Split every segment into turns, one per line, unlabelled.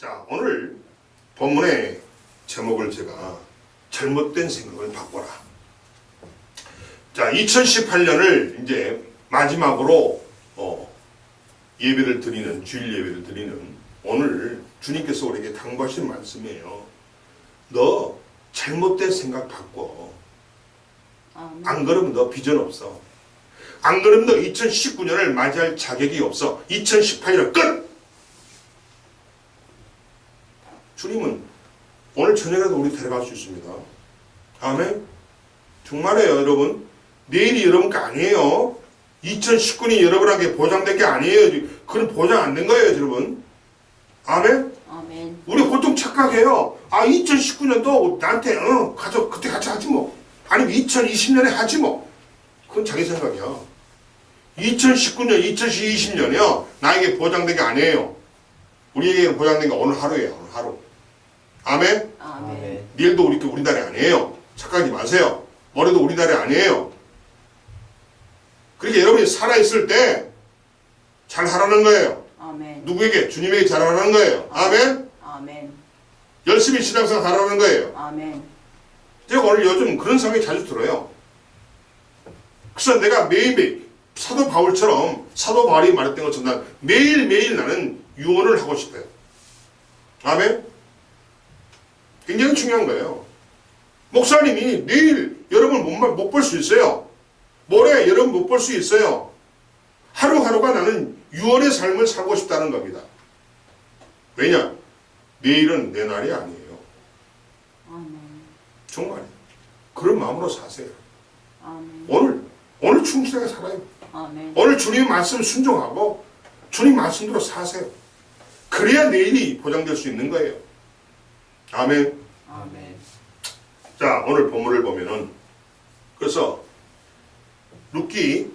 자, 오늘 본문의 제목을 제가 잘못된 생각을 바꿔라. 자, 2018년을 이제 마지막으로 예배를 드리는, 주일 예배를 드리는 오늘 주님께서 우리에게 당부하신 말씀이에요. 너 잘못된 생각 바꿔. 안 그러면 너 비전 없어. 안 그러면 너 2019년을 맞이할 자격이 없어. 2018년 끝! 주님은 오늘 저녁에도 우리 데려갈 수 있습니다. 아멘? 정말이에요, 여러분. 내일이 여러분 거 아니에요. 2019년이 여러분에게 보장된 게 아니에요. 그건 보장 안 된 거예요, 여러분. 아멘?
아멘.
우리 보통 착각해요. 2019년도 나한테 가져 그때 같이 하지 뭐. 아니면 2020년에 하지 뭐. 그건 자기 생각이야. 2019년, 2020년이요. 나에게 보장된 게 아니에요. 우리에게 보장된 게 오늘 하루예요. 오늘 하루. 아멘?
아멘.
내일도 우리 날이 아니에요. 착각하지 마세요. 모레도 우리 날이 아니에요. 그러니까 여러분이 살아있을 때 잘하라는 거예요.
아멘.
누구에게? 주님에게 잘하라는 거예요. 아멘?
아멘.
열심히 신앙생활 하라는 거예요.
아멘.
제가 오늘 요즘 그런 생각이 자주 들어요. 그래서 내가 매일매일 사도 바울처럼 사도 바울이 말했던 것처럼 난 매일매일 나는 유언을 하고 싶어요. 아멘? 굉장히 중요한 거예요. 목사님이 내일 여러분 못 볼 수 있어요. 모레 여러분 못 볼 수 있어요. 하루하루가 나는 유언의 삶을 살고 싶다는 겁니다. 왜냐? 내일은 내 날이 아니에요.
아멘.
정말 그런 마음으로 사세요.
아멘.
오늘 충실하게 살아요.
아멘.
오늘 주님 말씀 순종하고 주님 말씀대로 사세요. 그래야 내일이 보장될 수 있는 거예요. 아멘.
아멘.
자, 오늘 본문을 보면은 그래서 룻기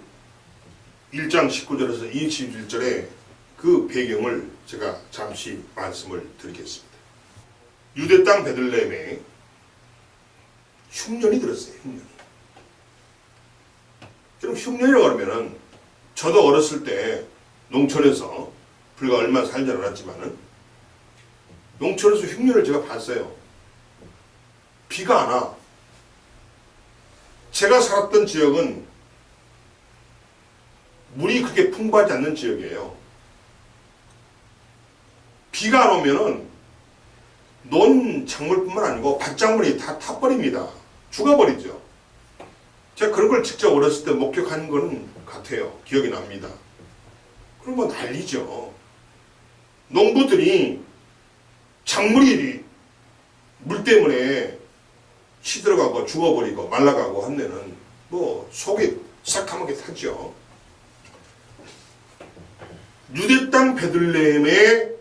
1장 19절에서 21절에 그 배경을 제가 잠시 말씀을 드리겠습니다. 유대 땅 베들레헴에 흉년이 들었어요. 흉년이. 그럼 흉년이라고 하면은 저도 어렸을 때 농촌에서 불과 얼마 살지 않았지만은 농촌에서 흉년을 제가 봤어요. 비가 안 와. 제가 살았던 지역은 물이 그렇게 풍부하지 않는 지역이에요. 비가 안 오면은 논 작물뿐만 아니고 밭작물이 다 타버립니다. 죽어버리죠. 제가 그런 걸 직접 어렸을 때 목격한 거는 같아요. 기억이 납니다. 그럼 뭐 난리죠. 농부들이 작물이 물 때문에 시들어가고 죽어버리고 말라가고 한 데는 뭐 속이 새카맣게 타죠. 유대 땅 베들레헴에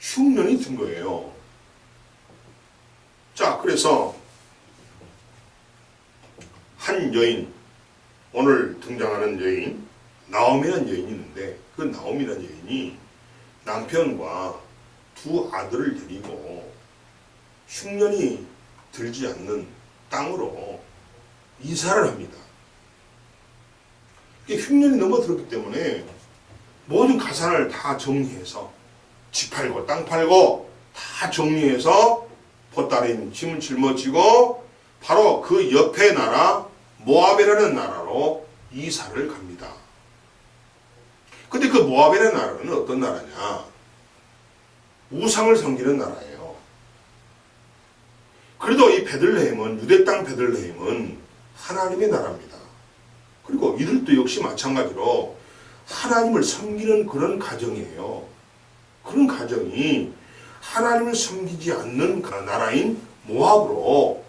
흉년이 든 거예요. 자, 그래서 한 여인, 오늘 등장하는 여인, 나옴이라는 여인이 있는데 그 나옴이라는 여인이 남편과 두 아들을 데리고 흉년이 들지 않는 땅으로 이사를 합니다. 흉년이 너무 들었기 때문에 모든 가산을 다 정리해서 집 팔고 땅 팔고 다 정리해서 보따리 짐을 짊어지고 바로 그 옆에 나라 모압이라는 나라로 이사를 갑니다. 근데 그 모압이라는 나라는 어떤 나라냐? 우상을 섬기는 나라예요. 그래도 이 베들레헴은, 유대 땅 베들레헴은 하나님의 나라입니다. 그리고 이들도 역시 마찬가지로 하나님을 섬기는 그런 가정이에요. 그런 가정이 하나님을 섬기지 않는 나라인 모압으로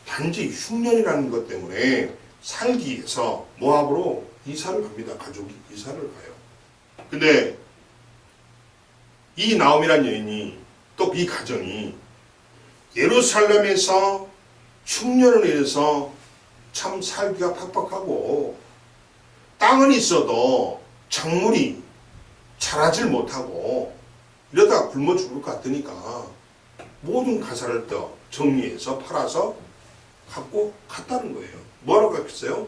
단지 흉년이라는 것 때문에 살기 위해서 모압으로 이사를 갑니다. 가족이 이사를 가요. 근데 이 나옴이란 여인이 또 이 가정이 예루살렘에서 흉년으로 인해서 참 살기가 팍팍하고 땅은 있어도 작물이 자라질 못하고 이러다가 굶어 죽을 것 같으니까 모든 가사를 또 정리해서 팔아서 갖고 갔다는 거예요. 뭐라고 갔겠어요?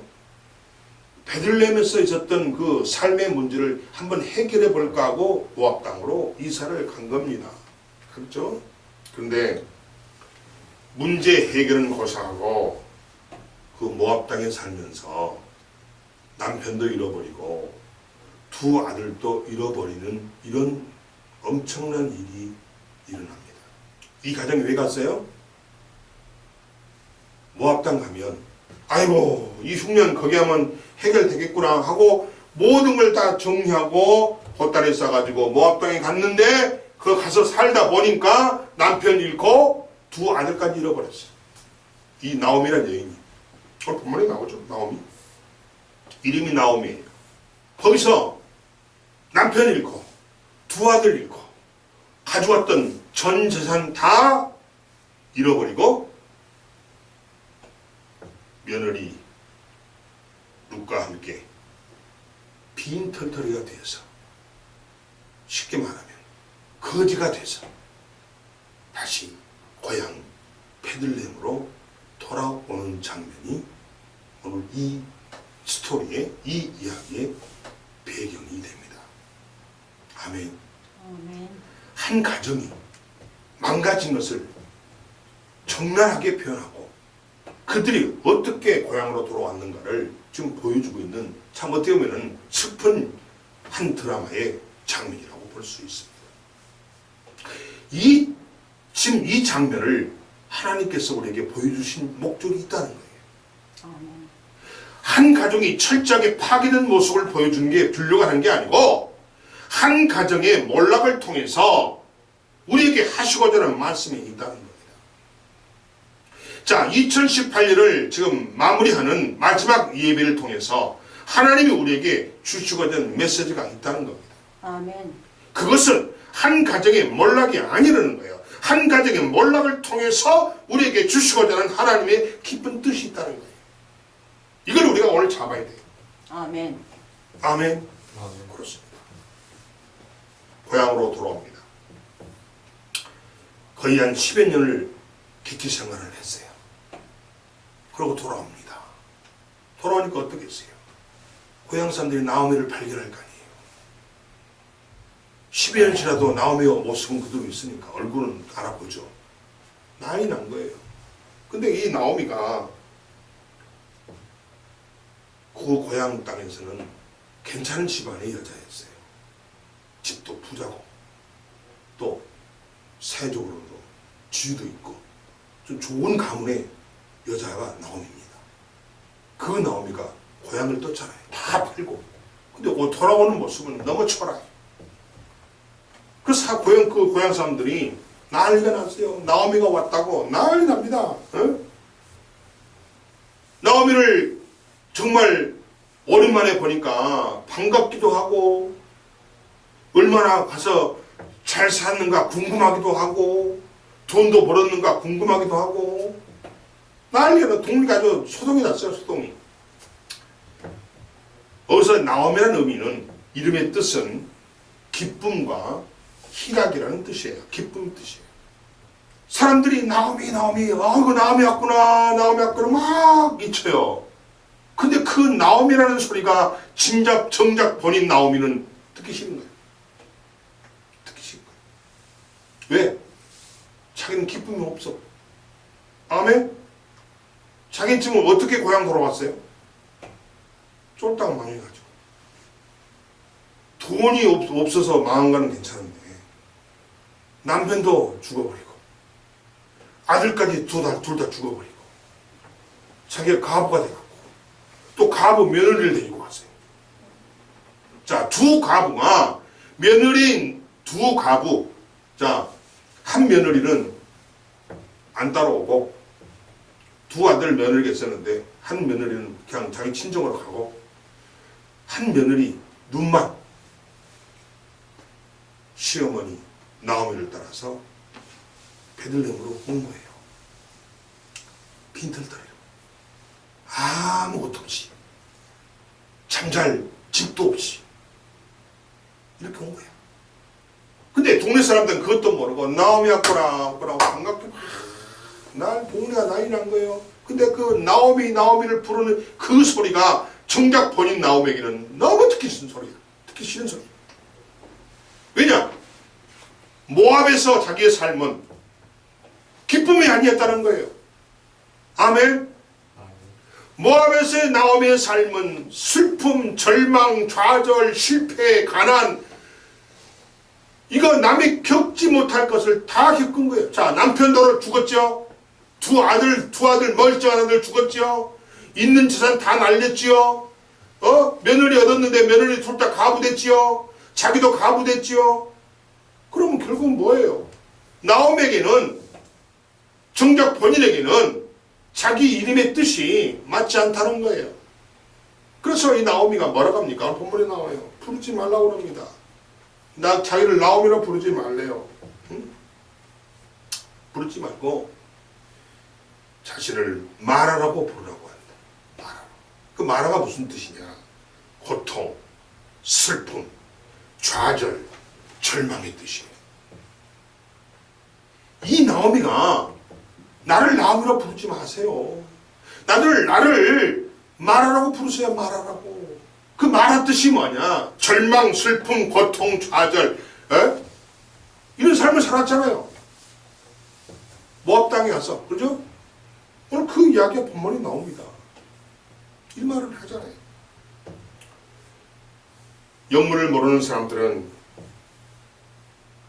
베들레헴에서 있었던 그 삶의 문제를 한번 해결해 볼까 하고 모압 땅으로 이사를 간 겁니다. 그렇죠? 그런데 문제 해결은 고사하고 그 모압 땅에 살면서 남편도 잃어버리고 두 아들도 잃어버리는 이런 엄청난 일이 일어납니다. 이 가정이 왜 갔어요? 모압 땅 가면 아이고 이 흉년 거기 하면 해결되겠구나 하고 모든 걸 다 정리하고 보따리 싸가지고 모압 땅에 갔는데 그 가서 살다 보니까 남편 잃고 두 아들까지 잃어버렸어요. 이 나오미란 여인이 본문에 나오죠. 나오미 이름이 나오미예요. 거기서 남편 잃고 두 아들 잃고 가져왔던 전 재산 다 잃어버리고 며느리 룻과 함께 빈털터리가 되어서 쉽게 말하면 거지가 돼서 다시 고향 베들레헴으로 돌아오는 장면이 오늘 이 스토리의 이 이야기의 배경이 됩니다. 아멘.
아멘.
한 가정이 망가진 것을 적나라하게 표현하고 그들이 어떻게 고향으로 돌아왔는가를 지금 보여주고 있는 참 어떻게 보면 슬픈 한 드라마의 장면이라고 볼 수 있습니다. 지금 이 장면을 하나님께서 우리에게 보여주신 목적이 있다는 거예요.
아멘.
한 가정이 철저하게 파괴된 모습을 보여주는 게 불료가 한 게 아니고 한 가정의 몰락을 통해서 우리에게 하시고자 하는 말씀이 있다는 겁니다. 자, 2018년을 지금 마무리하는 마지막 예배를 통해서 하나님이 우리에게 주시고자 하는 메시지가 있다는 겁니다.
아멘.
그것은 한 가정의 몰락이 아니라는 거예요. 한 가정의 몰락을 통해서 우리에게 주시고자 하는 하나님의 깊은 뜻이 있다는 거예요. 이걸 우리가 오늘 잡아야 돼요.
아멘.
아멘. 그렇습니다. 고향으로 돌아옵니다. 거의 한 10여 년을 기치 생활을 했어요. 그러고 돌아옵니다. 돌아오니까 어떻겠어요? 고향 사람들이 나오미를 발견할 거 아니에요. 10여 년치라도 나오미의 모습은 그대로 있으니까 얼굴은 알아보죠. 난리 난 거예요. 근데 이 나오미가 그 고향 땅에서는 괜찮은 집안의 여자였어요. 집도 부자고 또 사회적으로도 지위도 있고 좀 좋은 가문의 여자가 나오미입니다. 그 나오미가 고향을 떴잖아요. 다 팔고. 근데 돌아오는 모습은 너무 초라해요. 그래서 그 고향 사람들이 난리가 났어요. 나오미가 왔다고 난리 납니다. 어? 나오미를 정말 오랜만에 보니까 반갑기도 하고 얼마나 가서 잘 샀는가 궁금하기도 하고 돈도 벌었는가 궁금하기도 하고 난리가 나. 동리가 아주 소동이 났어요. 소동이. 어디서 나오미라는 의미는 이름의 뜻은 기쁨과 희락이라는 뜻이에요. 기쁨 뜻이에요. 사람들이 나오미 이거 나오미 왔구나 막 미쳐요. 근데 그 나오미라는 소리가 정작 본인 나오미는 듣기 싫은 거예요. 듣기 싫은 거예요. 왜? 자기는 기쁨이 없어. 아멘? 자기는 지금 어떻게 고향 돌아왔어요? 쫄딱 망해가지고. 돈이 없어서 망한 거는 괜찮은데 남편도 죽어버리고 아들까지 둘 다 죽어버리고 자기가 가부가 돼갖고 또 가부 며느리를 데리고 왔어요. 자, 두 가부가 며느리인 두 가부. 자, 한 며느리는 안 따라오고 두 아들 며느리가 있었는데 한 며느리는 그냥 자기 친정으로 가고 한 며느리 눈만 시어머니 나오미를 따라서 베들레헴으로 온 거예요. 빈털터리로. 아무것도 없이 잠잘 집도 없이 이렇게 온 거예요. 근데 동네 사람들은 그것도 모르고 나오미 왔구나 반갑게 날 동네가 난리 난 거예요. 근데 그 나오미를 부르는 그 소리가 정작 본인 나오미에게는 너무 듣기 싫은 소리야. 듣기 싫은 소리. 왜냐? 모압에서 자기의 삶은 기쁨이 아니었다는 거예요. 아멘. 모압에서의 나오미의 삶은 슬픔, 절망, 좌절, 실패, 가난, 이거 남이 겪지 못할 것을 다 겪은 거예요. 자, 남편도 죽었죠. 두 아들 멀쩡한 아들 죽었죠. 있는 재산 다 날렸지요. 며느리 얻었는데 며느리 둘 다 가부됐지요. 자기도 가부됐지요. 그러면 결국 뭐예요? 나오미에게는, 정작 본인에게는 자기 이름의 뜻이 맞지 않다는 거예요. 그래서 이 나오미가 뭐라고 합니까? 본문에 나와요. 부르지 말라고 합니다. 자기를 나오미라 부르지 말래요. 응? 부르지 말고 자신을 마라라고 부르라고 한다. 마라. 그 마라가 무슨 뜻이냐? 고통, 슬픔, 좌절, 절망의 뜻이에요. 이 나오미가 나를 나오미라 부르지 마세요. 나를 마라라고 부르세요. 마라라고. 그 마라 뜻이 뭐냐? 절망, 슬픔, 고통, 좌절, 이런 삶을 살았잖아요. 모압 땅에 가서, 그죠? 오늘 그 이야기가 본문에 나옵니다. 이 말을 하잖아요. 영문을 모르는 사람들은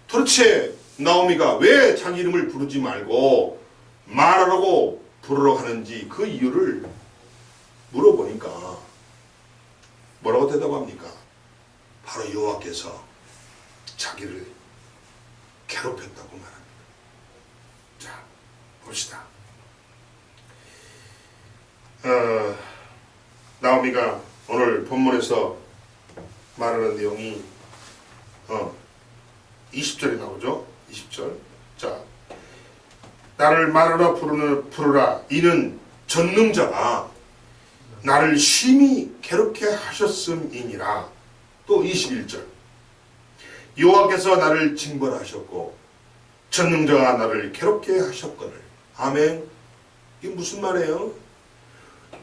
도대체 나오미가 왜 자기 이름을 부르지 말고 마라라고 부르러 하는지 그 이유를 물어보니까 뭐라고 대답합니까? 바로 여호와께서 자기를 괴롭혔다고 말합니다. 자, 봅시다. 나오미가 오늘 본문에서 말하는 내용이 20절에 나오죠. 20절. 자, 나를 마라라 부르라. 이는 전능자가 나를 심히 괴롭게 하셨음이니라. 또 21절. 여호와께서 나를 징벌하셨고 전능자가 나를 괴롭게 하셨거늘. 아멘. 이게 무슨 말이에요?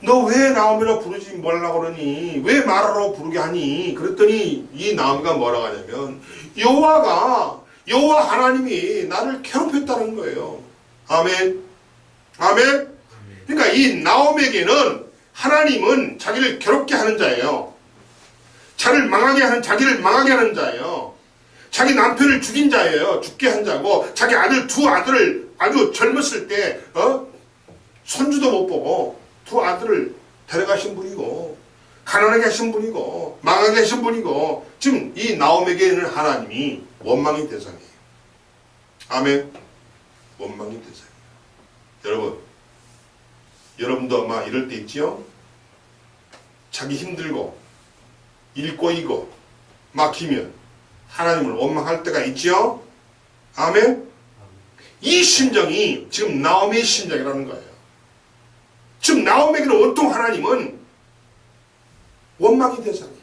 너 왜 나오미라 부르지 말라고 그러니? 왜 마라라고 부르게 하니? 그랬더니 이 나오미가 뭐라고 하냐면 여호와 하나님이 나를 괴롭혔다는 거예요. 아멘. 아멘. 그러니까 이 나오미에게는 하나님은 자기를 괴롭게 하는 자예요. 자기를 망하게 하는 자예요. 자기 남편을 죽인 자예요. 죽게 한 자고, 자기 두 아들을 아주 젊었을 때 손주도 못 보고 두 아들을 데려가신 분이고, 가난하게 하신 분이고, 망하게 하신 분이고, 지금 이 나오미에게는 하나님이 원망의 대상이에요. 아멘. 원망의 대상이에요. 여러분도 아마 이럴 때 있지요? 자기 힘들고 일 꼬이고 막히면 하나님을 원망할 때가 있지요? 아멘? 이 심정이 지금 나오미의 심정이라는 거예요. 지금 나오미에게는 온통 하나님은 원망의 대상이에요.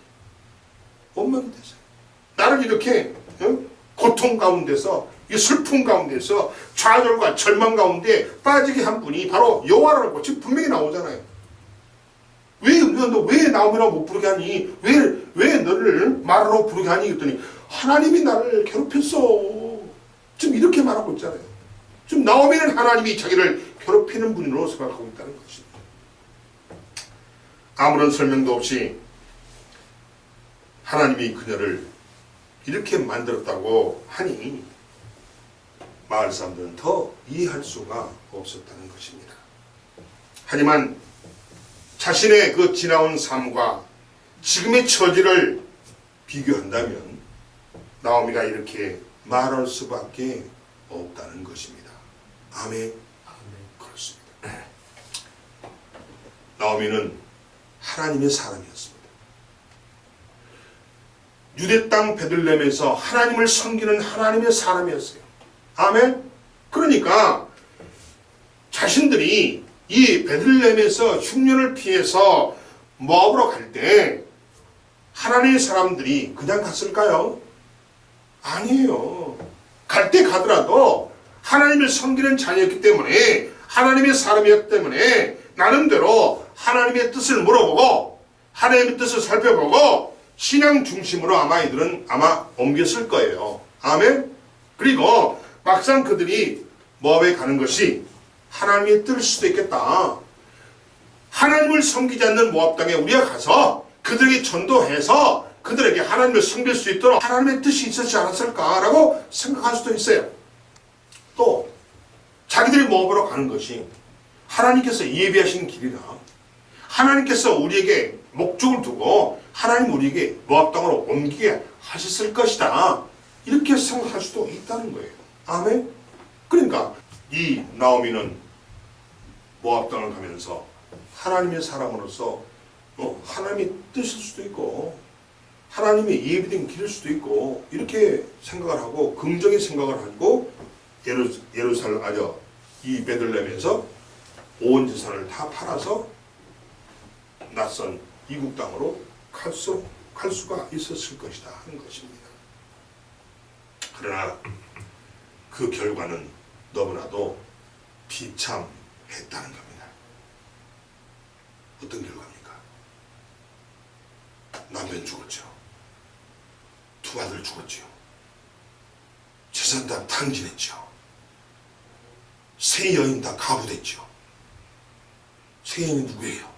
원망의 대상. 나를 이렇게 고통 가운데서, 이 슬픔 가운데서, 좌절과 절망 가운데 빠지게 한 분이 바로 여호와라고 지금 분명히 나오잖아요. 너 왜 나오미라고 못 부르게 하니? 왜 너를 마라라고 부르게 하니? 그랬더니 하나님이 나를 괴롭혔어. 지금 이렇게 말하고 있잖아요. 지금 나오미는 하나님이 자기를 괴롭히는 분으로 생각하고 있다는 것입니다. 아무런 설명도 없이 하나님이 그녀를 이렇게 만들었다고 하니 마을 사람들은 더 이해할 수가 없었다는 것입니다. 하지만 자신의 그 지나온 삶과 지금의 처지를 비교한다면 나오미가 이렇게 말할 수밖에 없다는 것입니다. 아멘. 그렇습니다. 나오미는 하나님의 사람이었습니다. 유대 땅 베들레헴에서 하나님을 섬기는 하나님의 사람이었어요. 아멘. 그러니까 자신들이 이 베들레헴에서 흉년을 피해서 모압으로 갈 때 하나님의 사람들이 그냥 갔을까요? 아니에요. 갈 때 가더라도 하나님을 섬기는 자녀였기 때문에, 하나님의 사람이었기 때문에 나름대로 하나님의 뜻을 물어보고 하나님의 뜻을 살펴보고 신앙 중심으로 아마 이들은 옮겼을 거예요. 아멘. 그리고 막상 그들이 모압에 가는 것이 하나님의 뜻일 수도 있겠다. 하나님을 섬기지 않는 모압 땅에 우리가 가서 그들에게 전도해서 그들에게 하나님을 섬길 수 있도록 하나님의 뜻이 있었지 않았을까라고 생각할 수도 있어요. 또 자기들이 모압으로 가는 것이 하나님께서 예비하신 길이라 하나님께서 우리에게 목적을 두고 하나님 우리에게 모압 땅으로 옮기게 하셨을 것이다. 이렇게 생각할 수도 있다는 거예요. 아멘. 그러니까 이 나오미는 모압 땅을 가면서 하나님의 사람으로서 하나님의 뜻일 수도 있고 하나님의 예비된 길일 수도 있고 이렇게 생각을 하고 긍정의 생각을 하고 예루살렘 이 베들레헴에서 온 재산을 다 팔아서 낯선 이국 땅으로 갈 수가 있었을 것이다 하는 것입니다. 그러나 그 결과는 너무나도 비참했다는 겁니다. 어떤 결과입니까? 남편 죽었죠. 두 아들 죽었죠. 재산 다 탕진했죠. 세 여인 다 가부됐죠. 세 여인이 누구예요?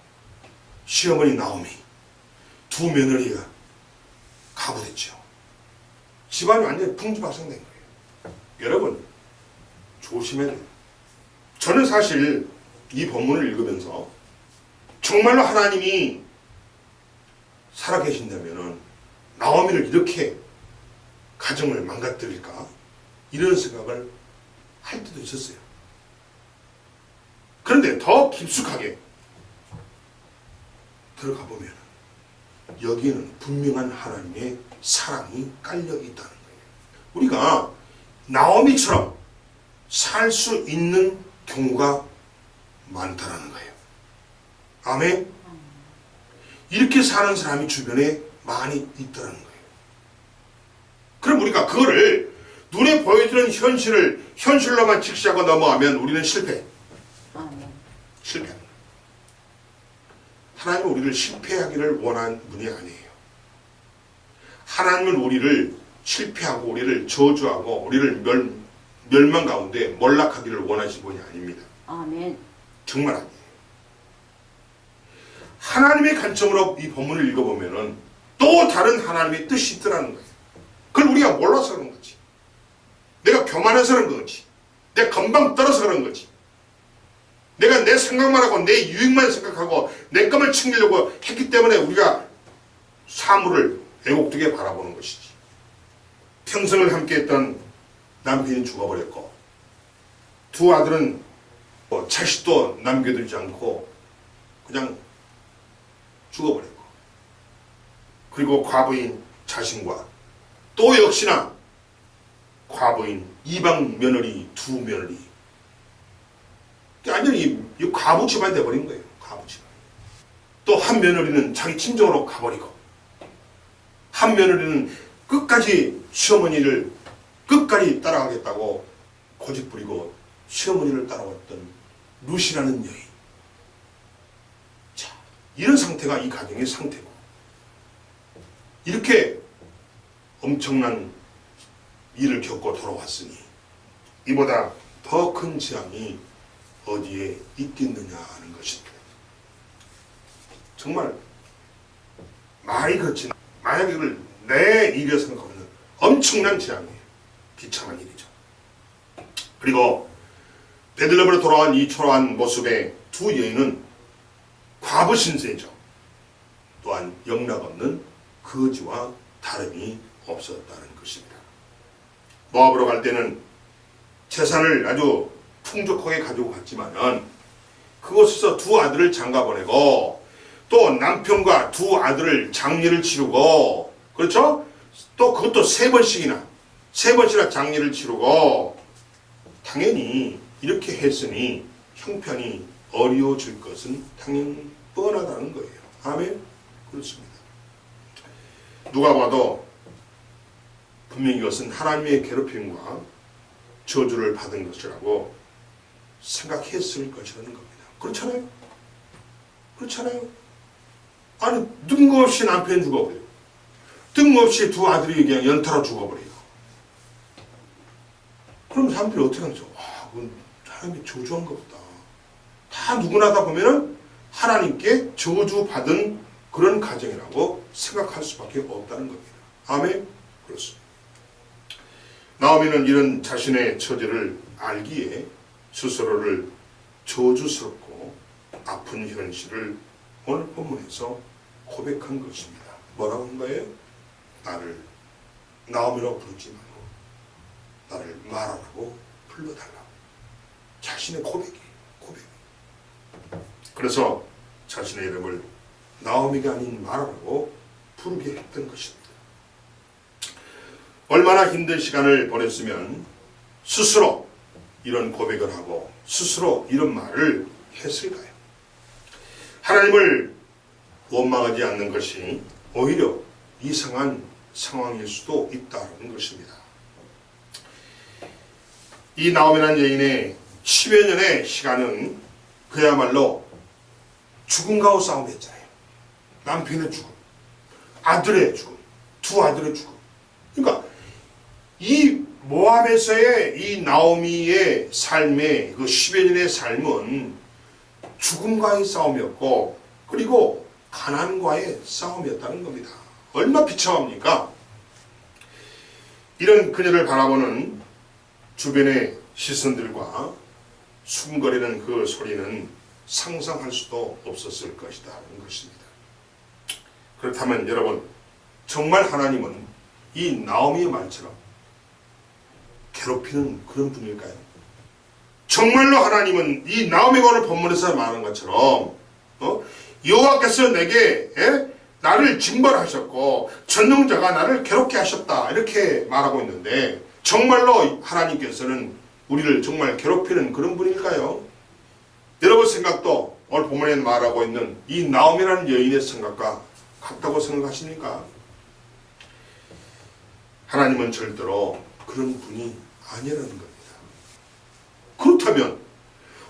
시어머니 나오미, 두 며느리가 가부됐죠. 집안이 완전히 풍지박산된 거예요. 여러분 조심해야 돼요. 저는 사실 이 본문을 읽으면서 정말로 하나님이 살아계신다면 나오미를 이렇게 가정을 망가뜨릴까? 이런 생각을 할 때도 있었어요. 그런데 더 깊숙하게 들어가 보면 여기에는 분명한 하나님의 사랑이 깔려 있다는 거예요. 우리가 나오미처럼 살 수 있는 경우가 많다라는 거예요. 아멘. 이렇게 사는 사람이 주변에 많이 있다는 거예요. 그럼 우리가 그거를 눈에 보여지는 현실로만 직시하고 넘어가면 우리는 실패합니다. 하나님은 우리를 실패하기를 원하는 분이 아니에요. 하나님은 우리를 실패하고 우리를 저주하고 우리를 멸망 가운데 몰락하기를 원하신 분이 아닙니다.
아멘.
정말 아니에요. 하나님의 관점으로 이 본문을 읽어보면은 또 다른 하나님의 뜻이 있더라는 거예요. 그걸 우리가 몰라서 그런 거지. 내가 교만해서 그런 거지. 내가 건방 떨어서 그런 거지. 내가 내 생각만 하고 내 유익만 생각하고 내 것만 챙기려고 했기 때문에 우리가 사물을 왜곡되게 바라보는 것이지. 평생을 함께했던 남편이 죽어버렸고 두 아들은 자식도 남겨두지 않고 그냥 죽어버렸고 그리고 과부인 자신과 또 역시나 과부인 이방 며느리 두 며느리 완전히 이 과부 집안이 돼버린 거예요. 과부 집안. 또 한 며느리는 자기 친정으로 가버리고 한 며느리는 끝까지 시어머니를 끝까지 따라가겠다고 고집부리고 시어머니를 따라왔던 루시라는 여인. 자, 이런 상태가 이 가정의 상태고 이렇게 엄청난 일을 겪고 돌아왔으니 이보다 더 큰 재앙이 어디에 있겠느냐 하는 것입니다. 정말 말이 그렇지 만약에 이걸 내 일이라 생각하면 엄청난 재앙이에요. 비참한 일이죠. 그리고 베들레헴으로 돌아온 이 초라한 모습의 두 여인은 과부 신세죠. 또한 영락없는 거지와 다름이 없었다는 것입니다. 모압으로 갈 때는 재산을 아주 풍족하게 가지고 갔지만은 그곳에서 두 아들을 장가보내고 또 남편과 두 아들을 장례를 치르고 그렇죠? 또 그것도 세 번씩이나 장례를 치르고 당연히 이렇게 했으니 형편이 어려워질 것은 당연히 뻔하다는 거예요. 아멘? 그렇습니다. 누가 봐도 분명히 이것은 하나님의 괴롭힘과 저주를 받은 것이라고 생각했을 것이라는 겁니다. 그렇잖아요? 그렇잖아요? 아니 뜬금없이 남편 죽어버려요. 뜬금없이 두 아들이 그냥 연타로 죽어버려요. 그럼 사람들이 어떻게 하죠? 아, 그건 하나님이 저주한 것보다. 다 누구나 다 보면은 하나님께 저주받은 그런 가정이라고 생각할 수밖에 없다는 겁니다. 아멘? 그렇습니다. 나오미는 이런 자신의 처지를 알기에 스스로를 저주스럽고 아픈 현실을 오늘 본문에서 고백한 것입니다. 뭐라고 한 거예요? 나를 나오미라고 부르지 말고 나를 마라라고 불러달라고. 자신의 고백이에요. 고백. 그래서 자신의 이름을 나오미가 아닌 마라라고 부르게 했던 것입니다. 얼마나 힘든 시간을 보냈으면 스스로 이런 고백을 하고 스스로 이런 말을 했을까요? 하나님을 원망하지 않는 것이 오히려 이상한 상황일 수도 있다는 것입니다. 이 나오미라는 여인의 10여 년의 시간은 그야말로 죽음과 싸움했잖아요. 남편의 죽음, 아들의 죽음, 두 아들의 죽음. 그러니까 이 모압에서의 이 나오미의 삶의 그 10여 년의 삶은 죽음과의 싸움이었고 그리고 가난과의 싸움이었다는 겁니다. 얼마나 비참합니까? 이런 그녀를 바라보는 주변의 시선들과 수군거리는 그 소리는 상상할 수도 없었을 것이라는 것입니다. 그렇다면 여러분, 정말 하나님은 이 나오미의 말처럼 괴롭히는 그런 분일까요? 정말로 하나님은 이 나오미가 오늘 본문에서 말하는 것처럼 여호와께서 내게 나를 징벌하셨고 전능자가 나를 괴롭게 하셨다 이렇게 말하고 있는데 정말로 하나님께서는 우리를 정말 괴롭히는 그런 분일까요? 여러분 생각도 오늘 본문에 말하고 있는 이 나오미라는 여인의 생각과 같다고 생각하십니까? 하나님은 절대로 그런 분이 아니라는 겁니다. 그렇다면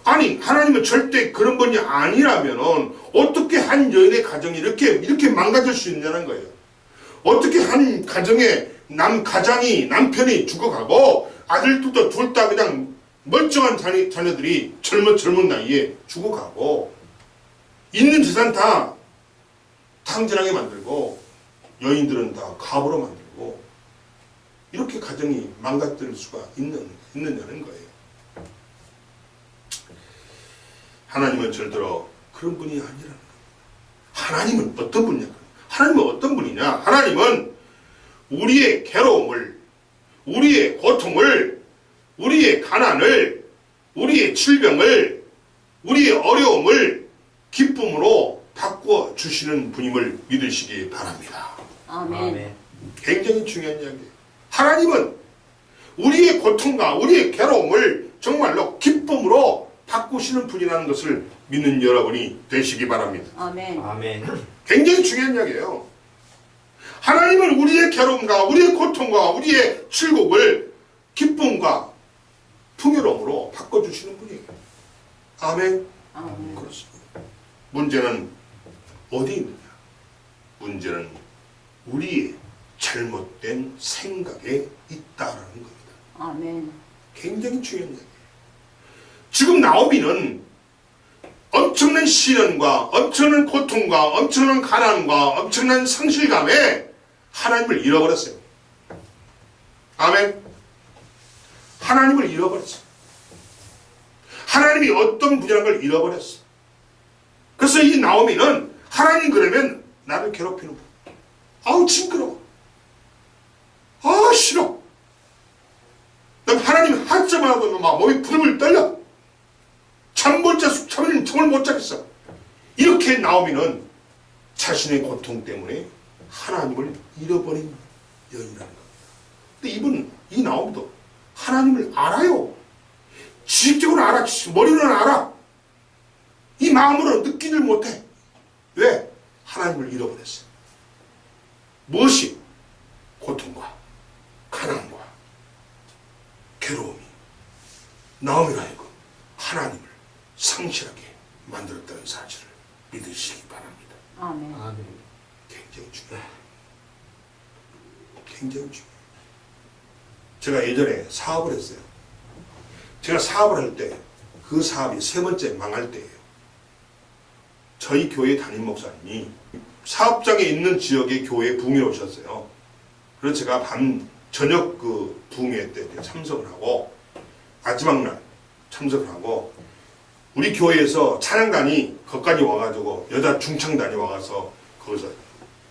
아니 하나님은 절대 그런 분이 아니라면 어떻게 한 여인의 가정이 이렇게 망가질 수 있냐는 거예요. 어떻게 한 가정에 가장이 남편이 죽어가고 아들들도 둘 다 그냥 멀쩡한 자녀들이 젊은 나이에 죽어가고 있는 재산 다 탕진하게 만들고 여인들은 다 갑으로 만들고 이렇게 가정이 망가뜨릴 수가 있느냐는 거예요. 하나님은 절대로 그런 분이 아니라는 겁니다. 하나님은 어떤 분이냐? 하나님은 어떤 분이냐? 하나님은 우리의 괴로움을, 우리의 고통을, 우리의 가난을, 우리의 질병을, 우리의 어려움을 기쁨으로 바꾸어 주시는 분임을 믿으시기 바랍니다.
아멘.
굉장히 중요한 이야기예요. 하나님은 우리의 고통과 우리의 괴로움을 정말로 기쁨으로 바꾸시는 분이라는 것을 믿는 여러분이 되시기 바랍니다.
아멘.
아멘.
굉장히 중요한 이야기예요. 하나님은 우리의 괴로움과 우리의 고통과 우리의 즐거움을 기쁨과 풍요로움으로 바꿔주시는 분이에요. 아멘.
아멘.
그렇습니다. 문제는 어디 있느냐? 문제는 우리의 잘못된 생각에 있다라는 겁니다.
아멘.
굉장히 중요한 이야기예요. 지금 나오미는 엄청난 시련과 엄청난 고통과 엄청난 가난과 엄청난 상실감에 하나님을 잃어버렸어요. 아멘. 하나님을 잃어버렸어요. 하나님이 어떤 분이라는 걸 잃어버렸어. 그래서 이 나오미는 하나님 그러면 나를 괴롭히는 분. 아우 징그러워. 아 싫어. 난 하나님 한점을 하고 막 몸이 부들부들 떨려. 잠을 못 자겠어. 이렇게 나오미는 자신의 고통 때문에 하나님을 잃어버린 여인이라는 겁니다. 근데 이 나오미도 하나님을 알아요. 지식적으로 알아. 머리로는 알아. 이 마음으로 느끼질 못해. 왜? 하나님을 잃어버렸어. 무엇이? 고통과 가난과 괴로움이 나오미로 하여금 하나님을 상실하게 만들었다는 사실을 믿으시기 바랍니다.
아멘.
아멘.
굉장히 중요해요. 굉장히 중요해요. 제가 예전에 사업을 했어요. 제가 사업을 할 때 그 사업이 세 번째 망할 때예요. 저희 교회 담임 목사님이 사업장에 있는 지역의 교회에 부흥회 오셨어요. 그래서 제가 저녁 그 부흥회 때 참석을 하고 마지막 날 참석을 하고 우리 교회에서 찬양단이 거기까지 와가지고 여자 중창단이 와서 거기서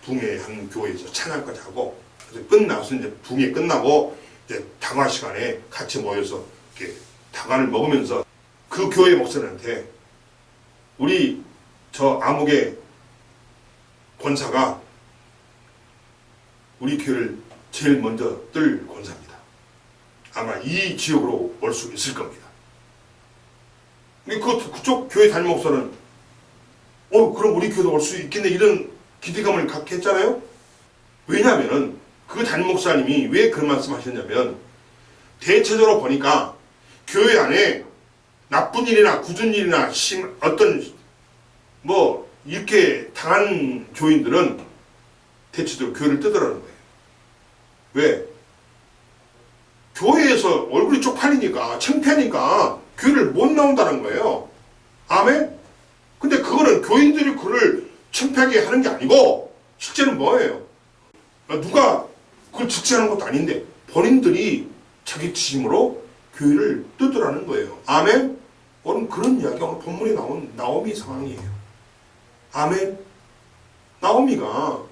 부흥회 한 교회에서 찬양까지 하고 그래서 끝나서 이제 부흥회 끝나고 이제 다과 시간에 같이 모여서 이렇게 다과를 먹으면서 그 교회 목사님한테 우리 저 암흑의 권사가 우리 교회를 제일 먼저 뜰 권사입니다. 아마 이 지역으로 올 수 있을 겁니다. 근데 그쪽 교회 담임 목사는 그럼 우리 교회도 올 수 있겠네 이런 기대감을 갖게 했잖아요. 왜냐하면 그 담임 목사님이 왜 그런 말씀 하셨냐면 대체적으로 보니까 교회 안에 나쁜 일이나 굳은 일이나 어떤 뭐 이렇게 당한 교인들은 대체적으로 교회를 뜨더라는 거예요. 왜? 교회에서 얼굴이 쪽팔리니까 창피하니까 교회를 못 나온다는 거예요. 아멘? 근데 그거는 교인들이 그를 창피하게 하는 게 아니고 실제는 뭐예요? 누가 그걸 직시하는 것도 아닌데 본인들이 자격지심으로 교회를 뜯으라는 거예요. 아멘? 오늘 그런 이야기가 오늘 본문에 나온 나오미 상황이에요. 아멘? 나오미가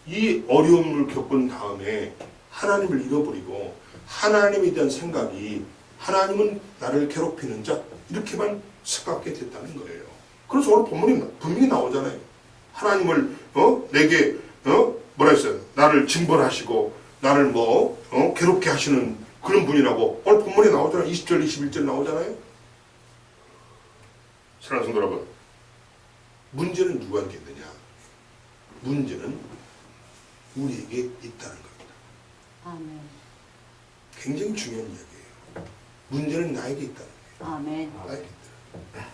이 어려움을 겪은 다음에 하나님을 잃어버리고 하나님에 대한 생각이 하나님은 나를 괴롭히는 자 이렇게만 생각하게 됐다는 거예요. 그래서 오늘 본문이 분명히 나오잖아요. 하나님을 내게 뭐라 했어요? 나를 징벌하시고 나를 괴롭게 하시는 그런 분이라고 오늘 본문에 나오잖아요. 20절 21절 나오잖아요. 사랑하는 성도 여러분, 문제는 누구한테 있느냐? 문제는 우리에게 있다는 겁니다.
아멘.
굉장히 중요한 이야기예요. 문제는 나에게 있다는 거예요.
아멘.
나에게 있다.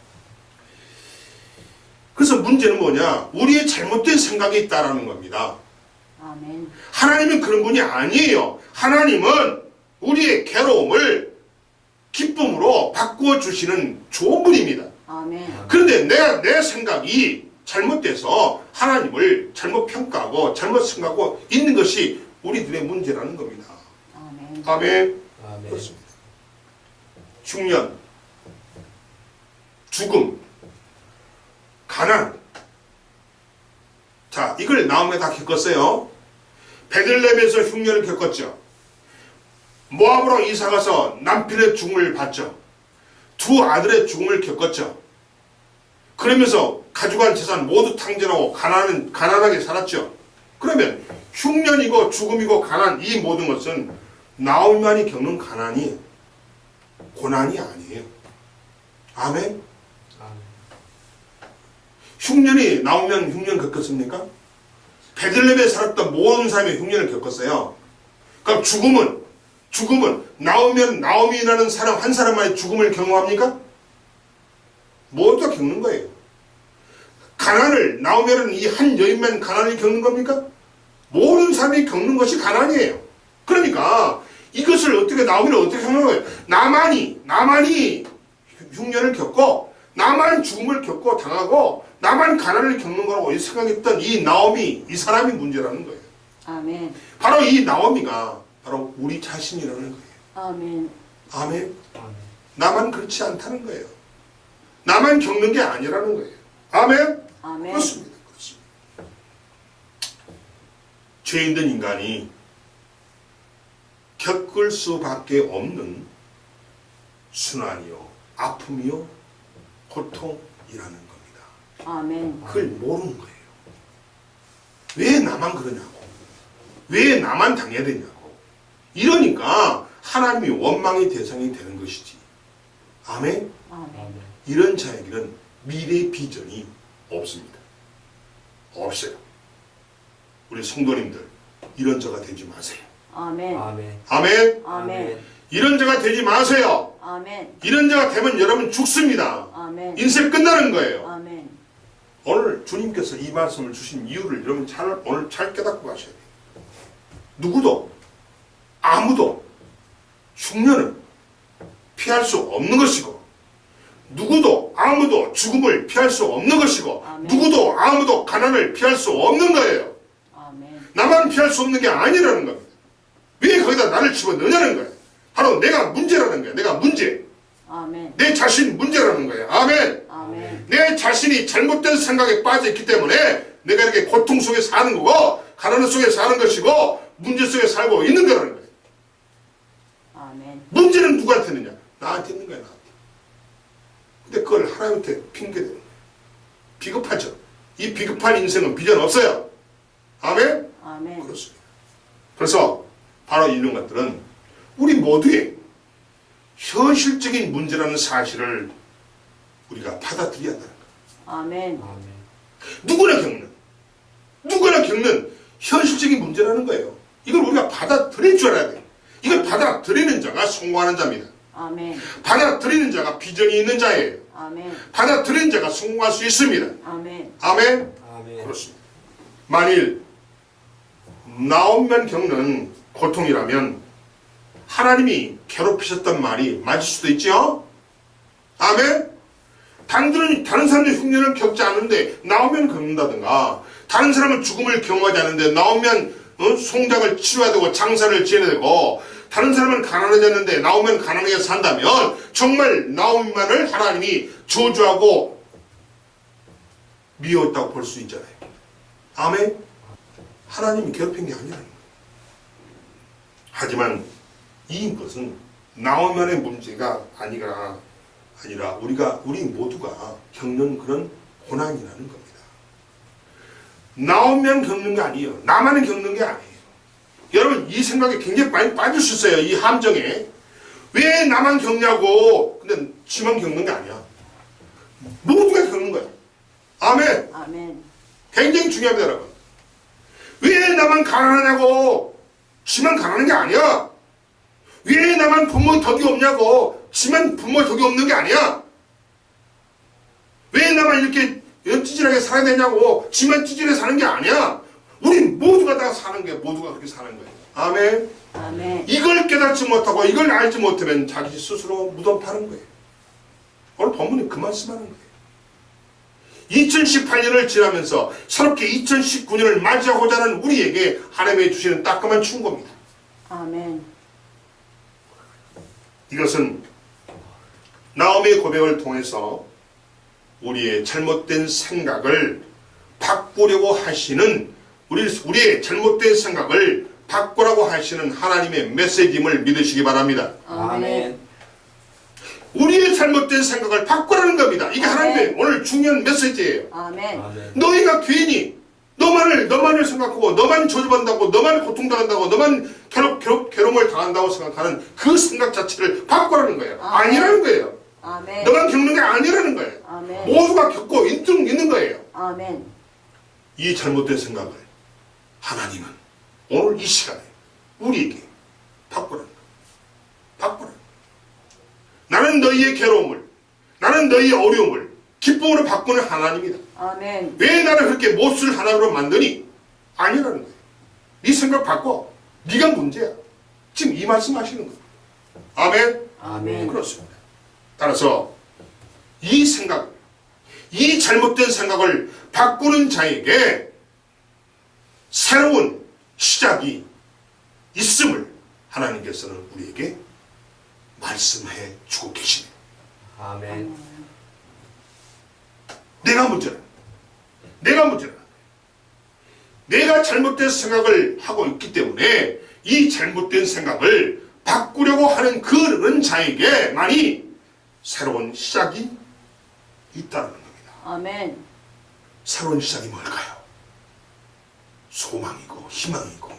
그래서 문제는 뭐냐? 우리의 잘못된 생각이 있다라는 겁니다.
아멘.
하나님은 그런 분이 아니에요. 하나님은 우리의 괴로움을 기쁨으로 바꾸어 주시는 좋은 분입니다.
아멘.
그런데 내 생각이 잘못돼서 하나님을 잘못 평가하고 잘못 생각하고 있는 것이 우리들의 문제라는 겁니다.
아멘.
아멘.
아멘.
그렇습니다. 흉년, 죽음, 가난. 자, 이걸 나오미가 다 겪었어요. 베들레헴에서 흉년을 겪었죠. 모압으로 이사가서 남편의 죽음을 봤죠. 두 아들의 죽음을 겪었죠. 그러면서 가져간 재산 모두 탕진하고 가난하게 살았죠. 그러면 흉년이고 죽음이고 가난 이 모든 것은 나오미만이 겪는 가난이 고난이 아니에요. 아멘.
아멘.
흉년이 나오면 흉년 겪었습니까? 베들레헴에 살았던 모든 사람이 흉년을 겪었어요. 그럼 죽음은 나오면 나오미라는 사람 한 사람만의 죽음을 경험합니까? 모두 다 겪는 거예요. 가난을 나오면은 이 한 여인만 가난을 겪는 겁니까? 모든 사람이 겪는 것이 가난이에요. 그러니까 이것을 어떻게 나오미를 어떻게 생각하는 거예요? 나만이 흉년을 겪고 나만 죽음을 겪고 당하고 나만 가난을 겪는 거라고 생각했던 이 나오미 이 사람이 문제라는 거예요.
아멘.
바로 이 나오미가 바로 우리 자신이라는 거예요.
아멘.
아멘.
아멘.
나만 그렇지 않다는 거예요. 나만 겪는 게 아니라는 거예요. 아멘.
아멘.
그렇습니다. 죄인된 인간이 겪을 수밖에 없는 순환이요, 아픔이요, 고통이라는 겁니다.
아멘.
그걸 모르는 거예요. 왜 나만 그러냐고. 왜 나만 당해야 되냐고. 이러니까 하나님이 원망의 대상이 되는 것이지. 아멘?
아멘.
아멘.
이런 자에게는 미래 비전이 없습니다. 없어요. 우리 성도님들 이런 자가 되지 마세요.
아멘.
아멘.
아멘?
아멘.
이런 자가 되지 마세요.
아멘.
이런 자가 되면 여러분 죽습니다.
아멘.
인생 끝나는 거예요.
아멘.
오늘 주님께서 이 말씀을 주신 이유를 여러분 오늘 잘 깨닫고 가셔야 돼요. 누구도 아무도 흉년은 피할 수 없는 것이고 누구도 아무도 죽음을 피할 수 없는 것이고
아멘.
누구도 아무도 가난을 피할 수 없는 거예요.
아멘.
나만 피할 수 없는 게 아니라는 겁니다. 왜 거기다 나를 집어넣냐는 거예요. 바로 내가 문제라는 거예요. 내가 문제.
아멘.
내 자신 문제라는 거예요. 아멘.
아멘.
내 자신이 잘못된 생각에 빠져 있기 때문에 내가 이렇게 고통 속에 사는 거고 가난 속에 사는 것이고 문제 속에 살고 있는 거라는 거예요.
아멘.
문제는 누구한테 있느냐? 나한테 있는 거야. 나한테. 근데 그걸 하나님한테 핑계대는 거예요. 비겁하죠. 이 비겁한 인생은 비전 없어요. 아멘?
아멘.
그렇습니다. 그래서 바로 이런 것들은 우리 모두의 현실적인 문제라는 사실을 우리가 받아들여야 한다는 거예요.
아멘.
누구나 겪는 현실적인 문제라는 거예요. 이걸 우리가 받아들일 줄 알아야 돼요. 이걸 받아들이는 자가 성공하는 자입니다.
아멘.
받아들이는 자가 비전이 있는 자예요.
아멘.
받아들이는 자가 성공할 수 있습니다.
아멘.
아멘?
아멘.
그렇습니다. 만일 나오면 겪는 고통이라면 하나님이 괴롭히셨단 말이 맞을 수도 있죠? 아멘? 다른 사람들이 흉년을 겪지 않는데 나오면 겪는다든가 다른 사람은 죽음을 경험하지 않는데 나오면 송장을 치러야 되고 장사를 지어야 되고 다른 사람은 가난하지 않는데 나오면 가난하게 산다면 정말 나오면을 하나님이 저주하고 미웠다고 볼 수 있잖아요. 아멘? 하나님이 괴롭힌 게 아니라는 거예요. 하지만 이것은 나오면의 문제가 아니라 우리 모두가 겪는 그런 고난이라는 겁니다. 나오면 겪는 게 아니에요. 나만은 겪는 게 아니에요. 여러분 이 생각에 굉장히 많이 빠질 수 있어요. 이 함정에. 왜 나만 겪냐고. 근데 지만 겪는 게 아니야. 모두가 겪는 거야. 아멘.
아멘.
굉장히 중요합니다, 여러분. 왜 나만 가난하냐고. 지만 가난한 게 아니야. 왜 나만 부모의 덕이 없냐고. 지만 부모의 덕이 없는 게 아니야. 왜 나만 이렇게 찌질하게 살아야 되냐고. 지만 찌질하게 사는 게 아니야. 우리 모두가 다 사는 거야. 모두가 그렇게 사는 거예요. 아멘.
아멘.
이걸 깨닫지 못하고 이걸 알지 못하면 자기 스스로 무덤 파는 거예요. 오늘 본문이 그 말씀하는 거예요. 2018년을 지나면서 새롭게 2019년을 맞이하고자 하는 우리에게 하나님이 주시는 따끔한 충고입니다.
아멘.
이것은 나오미의 고백을 통해서 우리의 잘못된 생각을 바꾸려고 하시는 우리의 잘못된 생각을 바꾸라고 하시는 하나님의 메시지임을 믿으시기 바랍니다.
아멘.
우리의 잘못된 생각을 바꾸라는 겁니다. 이게
아멘.
하나님의 오늘 중요한 메시지예요.
아멘.
아멘.
너희가 괜히 너만을 생각하고 너만 저주받는다고 너만 고통당한다고 너만 괴로움을 당한다고 생각하는 그 생각 자체를 바꾸라는 거예요.
아멘.
아니라는 거예요.
아멘.
너만 겪는 게 아니라는 거예요.
아멘.
모두가 겪고 있는 거예요.
아멘.
이 잘못된 생각을 하나님은 오늘 이 시간에 우리에게 바꾸라는 거예요. 바꾸라는 거예요. 나는 너희의 괴로움을 나는 너희의 어려움을 기쁨으로 바꾸는 하나님이다.
아멘.
왜 나를 그렇게 못쓸 하나님으로 만드니? 아니라는 거예요. 네 생각 바꿔. 네가 문제야. 지금 이 말씀 하시는 거예요. 아멘?
아멘.
그렇습니다. 따라서 이 생각, 이 잘못된 생각을 바꾸는 자에게 새로운 시작이 있음을 하나님께서는 우리에게 말씀해 주고 계십니다.
아멘.
내가 문제라. 내가 잘못된 생각을 하고 있기 때문에 이 잘못된 생각을 바꾸려고 하는 그런 자에게만이 새로운 시작이 있다는 겁니다.
아멘.
새로운 시작이 뭘까요? 소망이고 희망이고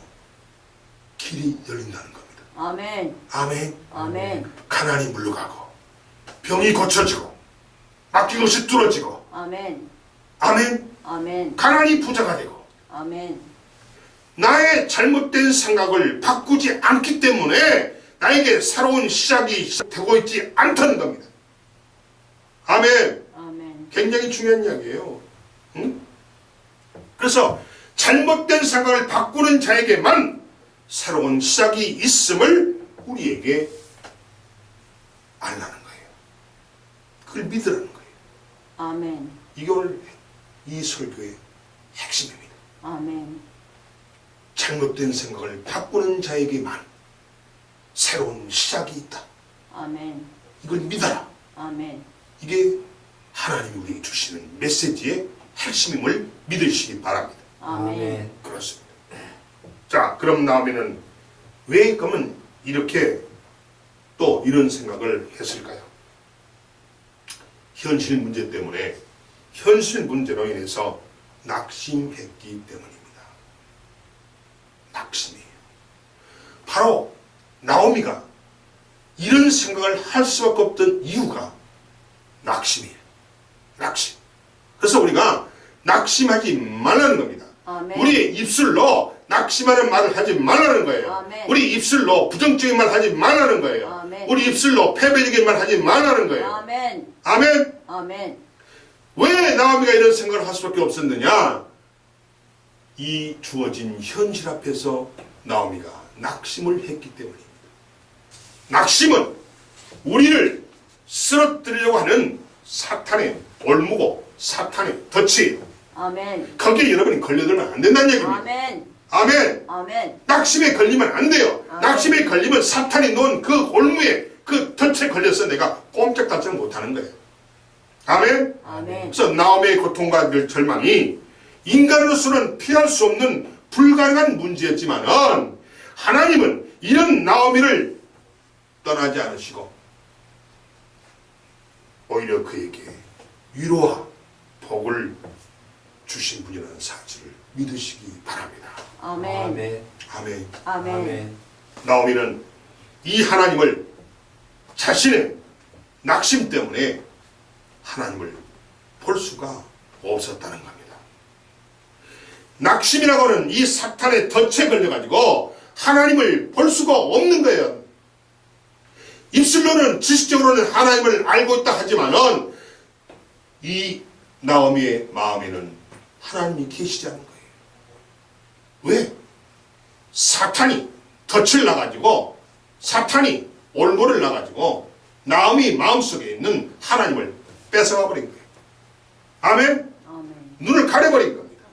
길이 열린다는 겁니다.
아멘.
아멘.
아멘.
가난이 물러가고 병이 고쳐지고 막힌 것이 뚫어지고
아멘.
아멘.
아멘.
가난이 부자가 되고
아멘.
나의 잘못된 생각을 바꾸지 않기 때문에 나에게 새로운 시작이 되고 있지 않다는 겁니다. 아멘.
아멘.
굉장히 중요한 이야기예요. 응? 그래서 잘못된 생각을 바꾸는 자에게만 새로운 시작이 있음을 우리에게 그걸 믿으라는 거예요.
아멘.
이게 오늘 이 설교의 핵심입니다.
아멘.
잘못된 생각을 바꾸는 자에게만 새로운 시작이 있다.
아멘.
이걸 믿어라.
아멘.
이게 하나님이 우리에게 주시는 메시지의 핵심임을 믿으시기 바랍니다.
아멘.
그렇습니다. 자, 그럼 나오면은 왜 그러면 이렇게 또 이런 생각을 했을까요? 현실 문제 때문에, 현실 문제로 인해서 낙심했기 때문입니다. 낙심이에요. 바로 나오미가 이런 생각을 할 수밖에 없던 이유가 낙심이에요. 낙심. 그래서 우리가 낙심하지 말라는 겁니다.
아멘.
우리 입술로 낙심하는 말을 하지 말라는 거예요.
아멘.
우리 입술로 부정적인 말 하지 말라는 거예요.
아멘.
우리 입술로 패배적인 말 하지 말라는 거예요.
아멘.
아멘.
아멘.
왜 나오미가 이런 생각을 할 수밖에 없었느냐? 이 주어진 현실 앞에서 나오미가 낙심을 했기 때문입니다. 낙심은 우리를 쓰러뜨리려고 하는 사탄의 올무고 사탄의 덫이에요.
아멘.
거기에 여러분이 걸려들면 안 된다는 얘기입니다.
아멘.
아멘.
아멘.
낙심에 걸리면 안 돼요.
아멘.
낙심에 걸리면 사탄이 놓은 그 올무에 그 덫에 걸려서 내가 꼼짝달싹 못하는 거예요. 아멘.
아멘.
그래서 나오미의 고통과 절망이 인간으로서는 피할 수 없는 불가능한 문제였지만은 하나님은 이런 나오미를 떠나지 않으시고 오히려 그에게 위로와 복을 주신 분이라는 사실을 믿으시기 바랍니다.
아멘.
아멘.
아멘.
아멘.
아멘.
나오미는 이 하나님을 자신의 낙심 때문에 하나님을 볼 수가 없었다는 겁니다. 낙심이라고 하는 이 사탄의 덫에 걸려가지고 하나님을 볼 수가 없는 거예요. 입술로는 지식적으로는 하나님을 알고 있다 하지만은 이 나오미의 마음에는 하나님이 계시지 않은 거예요. 왜? 사탄이 덫을 놔가지고 사탄이 올무를 놔가지고 나오미 마음속에 있는 하나님을 뺏어가 버린 거예요. 아멘?
아멘.
눈을 가려버린 겁니다.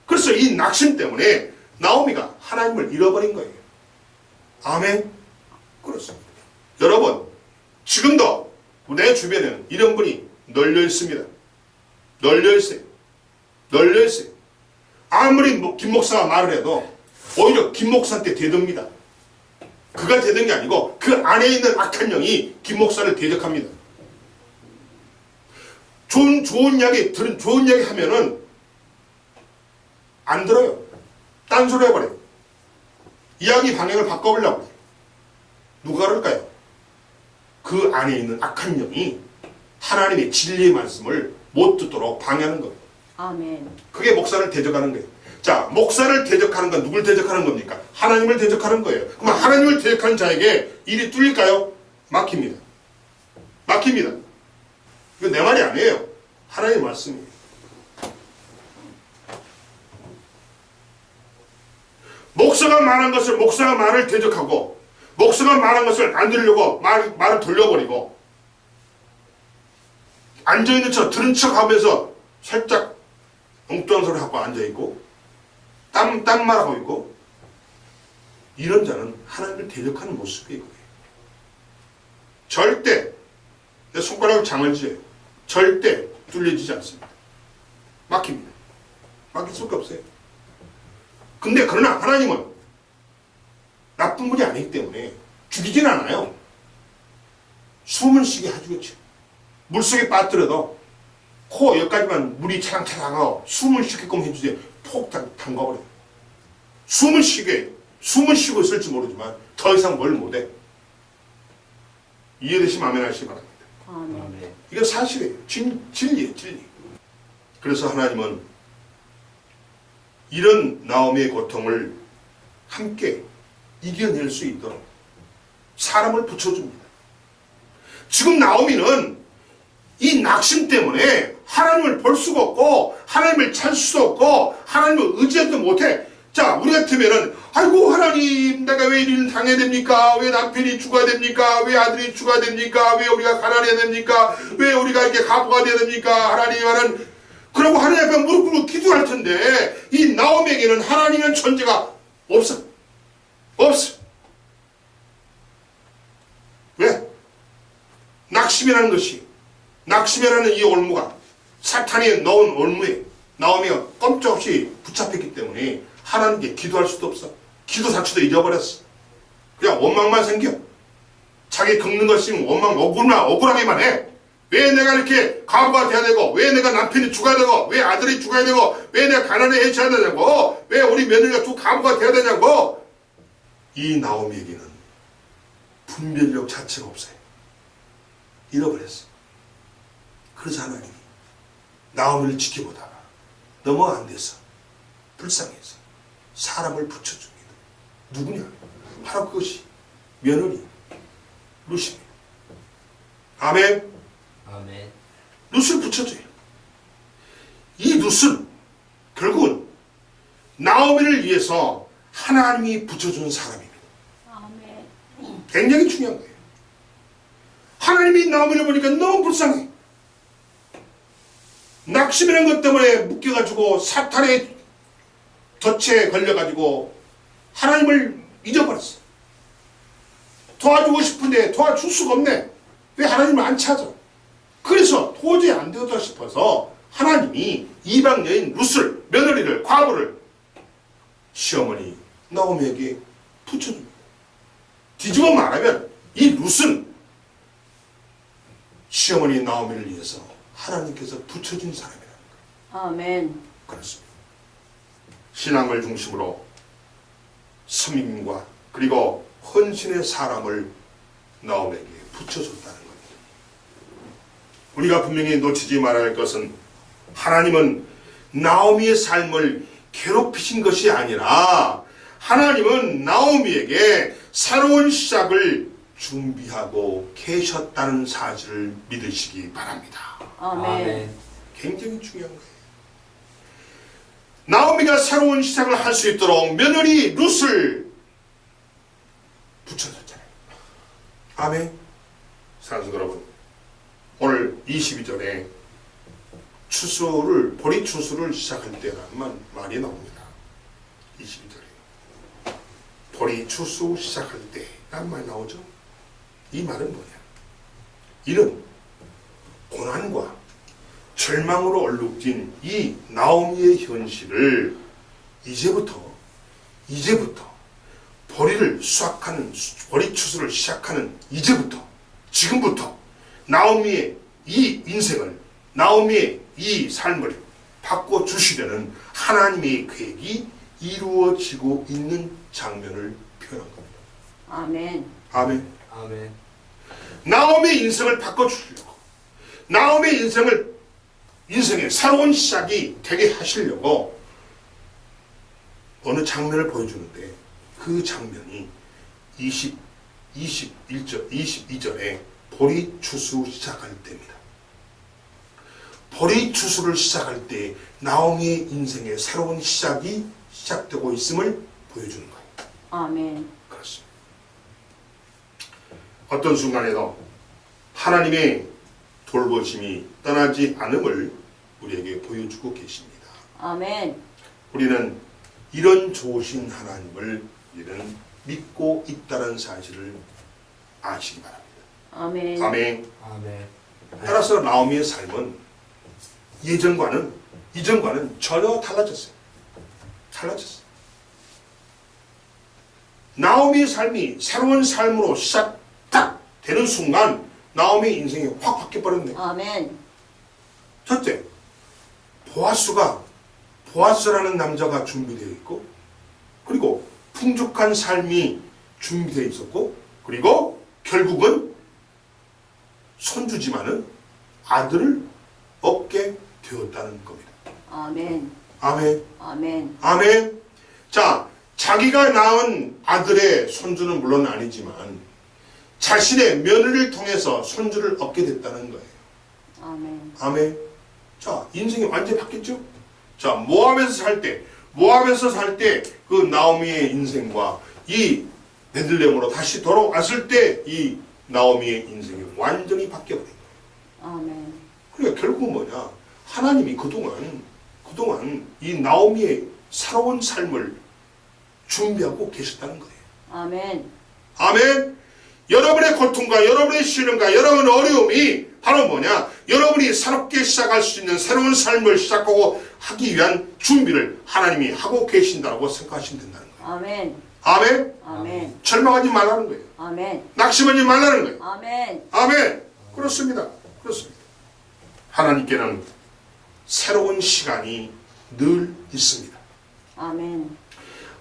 그래서 이 낙심 때문에 나오미가 하나님을 잃어버린 거예요. 아멘? 그렇습니다. 여러분, 지금도 내 주변에는 이런 분이 널려 있습니다. 널려 있어요. 널려 있어요. 아무리 김 목사가 말을 해도 오히려 김 목사한테 대듭니다. 그가 대든 게 아니고 그 안에 있는 악한 영이 김 목사를 대적합니다. 좋은 이야기 하면은 안 들어요. 딴소리 해버려요. 이야기 방향을 바꿔보려고 해요. 누가 그럴까요? 그 안에 있는 악한 영이 하나님의 진리의 말씀을 못 듣도록 방해하는 거예요.
아멘.
그게 목사를 대적하는 거예요. 자, 목사를 대적하는 건 누굴 대적하는 겁니까? 하나님을 대적하는 거예요. 그럼 하나님을 대적하는 자에게 일이 뚫릴까요? 막힙니다. 막힙니다. 이거 내 말이 아니에요. 하나님의 말씀이에요. 목사가 말한 것을 목사가 말을 대적하고 목사가 말한 것을 안 들으려고 말을 돌려버리고 앉아있는 척 들은 척 하면서 살짝 엉뚱한 소리 하고 앉아있고 딴 말하고 있고 이런 자는 하나님을 대적하는 모습이에요. 절대 내 손가락을 장을 지어요. 절대 뚫려지지 않습니다. 막힙니다. 막힐 수가 없어요. 근데 그러나 하나님은 나쁜 분이 아니기 때문에 죽이진 않아요. 숨을 쉬게 해주겠죠. 물속에 빠뜨려도 코 여기까지만 물이 차랑차랑하고 숨을 쉬게끔 해주세요. 폭 담가버려요. 숨을 쉬고 있을지 모르지만 더 이상 뭘 못해. 이해되시면 아멘 하시기 바랍니다.
아멘.
아멘.
이건 사실이에요. 진리예요, 진리. 그래서 하나님은 이런 나오미의 고통을 함께 이겨낼 수 있도록 사람을 붙여줍니다. 지금 나오미는 이 낙심 때문에 하나님을 볼 수가 없고 하나님을 찾을 수도 없고 하나님을 의지하지도 못해. 자, 우리 같으면은 아이고 하나님 내가 왜 이리를 당해야 됩니까? 왜 남편이 죽어야 됩니까? 왜 아들이 죽어야 됩니까? 왜 우리가 가난해야 됩니까? 왜 우리가 이렇게 가부가 돼야 됩니까? 하나님 하는 그러고 하나님 앞에 무릎 꿇고 기도할 텐데 이 나오미에게는 하나님의 존재가 없어. 왜? 낙심이라는 것이 낙심이라는 이 올무가 사탄이 넣은 올무에 나오미가 꼼짝없이 붙잡혔기 때문에 하나님께 기도할 수도 없어. 기도 자체도 잊어버렸어. 그냥 원망만 생겨. 자기 겪는 것이 원망 억울하기만 해. 왜 내가 이렇게 가부가 돼야 되고, 왜 내가 남편이 죽어야 되고, 왜 아들이 죽어야 되고, 왜 내가 가난해져야 되냐고, 왜 우리 며느리가 두 가부가 돼야 되냐고. 이 나오미에게는 분별력 자체가 없어요. 잃어버렸어. 그래서 하나님이 나오미를 지켜보다가 너무 안 돼서 불쌍해서 사람을 붙여줍니다. 누구냐? 바로 그것이 며느리 룻입니다. 아멘.
아멘.
룻을 붙여줘요. 이 룻은 결국은 나오미를 위해서 하나님이 붙여준 사람입니다.
아멘.
굉장히 중요한 거예요. 하나님이 나오미를 보니까 너무 불쌍해. 낙심이라는 것 때문에 묶여가지고 사탄의 덫에 걸려가지고 하나님을 잊어버렸어. 도와주고 싶은데 도와줄 수가 없네. 왜 하나님을 안 찾아? 그래서 도저히 안 되었다 싶어서 하나님이 이방 여인 룻을, 며느리를, 과부를 시어머니 나오미에게 붙여줍니다. 뒤집어 말하면 이 룻은 시어머니 나오미를 위해서 하나님께서 붙여준 사람이라는 거예요.
아멘.
그렇습니다. 신앙을 중심으로 섬김과 그리고 헌신의 사람을 나오미에게 붙여줬다는 겁니다. 우리가 분명히 놓치지 말아야 할 것은 하나님은 나오미의 삶을 괴롭히신 것이 아니라 하나님은 나오미에게 새로운 시작을 준비하고 계셨다는 사실을 믿으시기 바랍니다.
아멘.
굉장히 중요한 거예요. 나오미가 새로운 시작을 할 수 있도록 며느리 룻을 붙여줬잖아요. 아멘. 사랑하는 여러분, 오늘 22절에 보리 추수를 시작할 때라는 말이 나옵니다. 22절에 보리 추수 시작할 때라는 말이 나오죠. 이 말은 뭐냐? 이는 고난과 절망으로 얼룩진 이 나오미의 현실을 이제부터 보리 추수를 시작하는 지금부터 나오미의 이 인생을, 나오미의 이 삶을 바꿔주시려는 하나님의 계획이 이루어지고 있는 장면을 표현한 겁니다.
아멘.
아멘.
아멘.
나오미의 인생을 바꿔주시려고, 나오미의 인생의 새로운 시작이 되게 하시려고 어느 장면을 보여주는데 그 장면이 22절에 보리 추수 시작할 때입니다. 보리 추수를 시작할 때 나오미의 인생의 새로운 시작이 시작되고 있음을 보여주는 거예요.
아멘.
그렇습니다. 어떤 순간에도 하나님의 돌보심이 떠나지 않음을 우리에게 보여주고 계십니다.
아멘.
우리는 이런 좋으신 하나님을 우리는 믿고 있다는 사실을 아시기 바랍니다.
아멘.
아멘.
아멘.
따라서 나오미의 삶은 이전과는 전혀 달라졌어요. 나오미의 삶이 새로운 삶으로 시작 딱 되는 순간 나오미의 인생이 확 바뀌어버렸네요.
아멘.
첫째, 보아스라는 남자가 준비되어 있고, 그리고 풍족한 삶이 준비되어 있었고, 그리고 결국은 손주지만은 아들을 얻게 되었다는 겁니다.
아멘.
아멘.
아멘.
아멘. 자, 자기가 낳은 아들의 손주는 물론 아니지만 자신의 며느리를 통해서 손주를 얻게 됐다는 거예요.
아멘.
아멘. 자, 인생이 완전히 바뀌었죠? 자, 모압에서 살 때 그 나오미의 인생과 이 베들레헴으로 다시 돌아왔을 때 이 나오미의 인생이 완전히 바뀌어버린 거예요.
아멘.
그러니까 결국은 뭐냐? 하나님이 그동안 이 나오미의 새로운 삶을 준비하고 계셨다는 거예요.
아멘.
아멘. 여러분의 고통과 여러분의 시련과 여러분의 어려움이 바로 뭐냐? 여러분이 새롭게 시작할 수 있는 새로운 삶을 시작하고 하기 위한 준비를 하나님이 하고 계신다고 생각하시면 된다는 거예요.
아멘.
아멘.
아멘.
절망하지 말라는 거예요.
아멘.
낙심하지 말라는 거예요.
아멘.
아멘. 그렇습니다. 그렇습니다. 하나님께는 새로운 시간이 늘 있습니다.
아멘.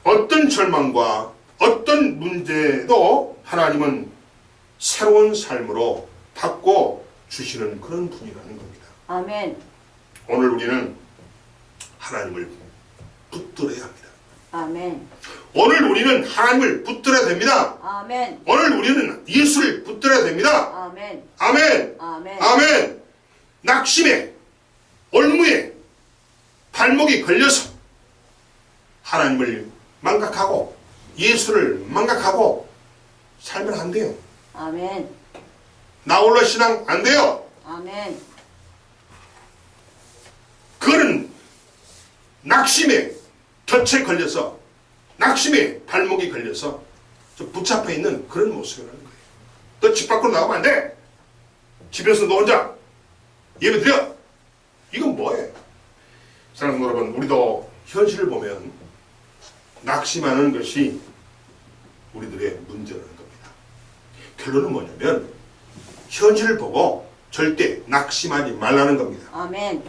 어떤 절망과 어떤 문제도 하나님은 새로운 삶으로 바꿔 주시는 그런 분이라는 겁니다.
아멘.
오늘 우리는 하나님을 붙들어야 합니다.
아멘.
오늘 우리는 하나님을 붙들어야 됩니다.
아멘.
오늘 우리는 예수를 붙들어야 됩니다.
아멘.
아멘.
아멘.
아멘. 낙심에 올무에 발목이 걸려서 하나님을 망각하고 예수를 망각하고 살면 안 돼요.
아멘.
나홀로 신앙 안 돼요.
아멘.
그거는 낙심에 덫에 걸려서 낙심에 발목이 걸려서 좀 붙잡혀 있는 그런 모습이라는 거예요. 너 집 밖으로 나가면 안 돼. 집에서 너 혼자 예배 드려. 이건 뭐예요? 사랑하는 여러분, 우리도 현실을 보면 낙심하는 것이 우리들의 문제라는 겁니다. 결론은 뭐냐면 현실을 보고 절대 낙심하지 말라는 겁니다.
아멘.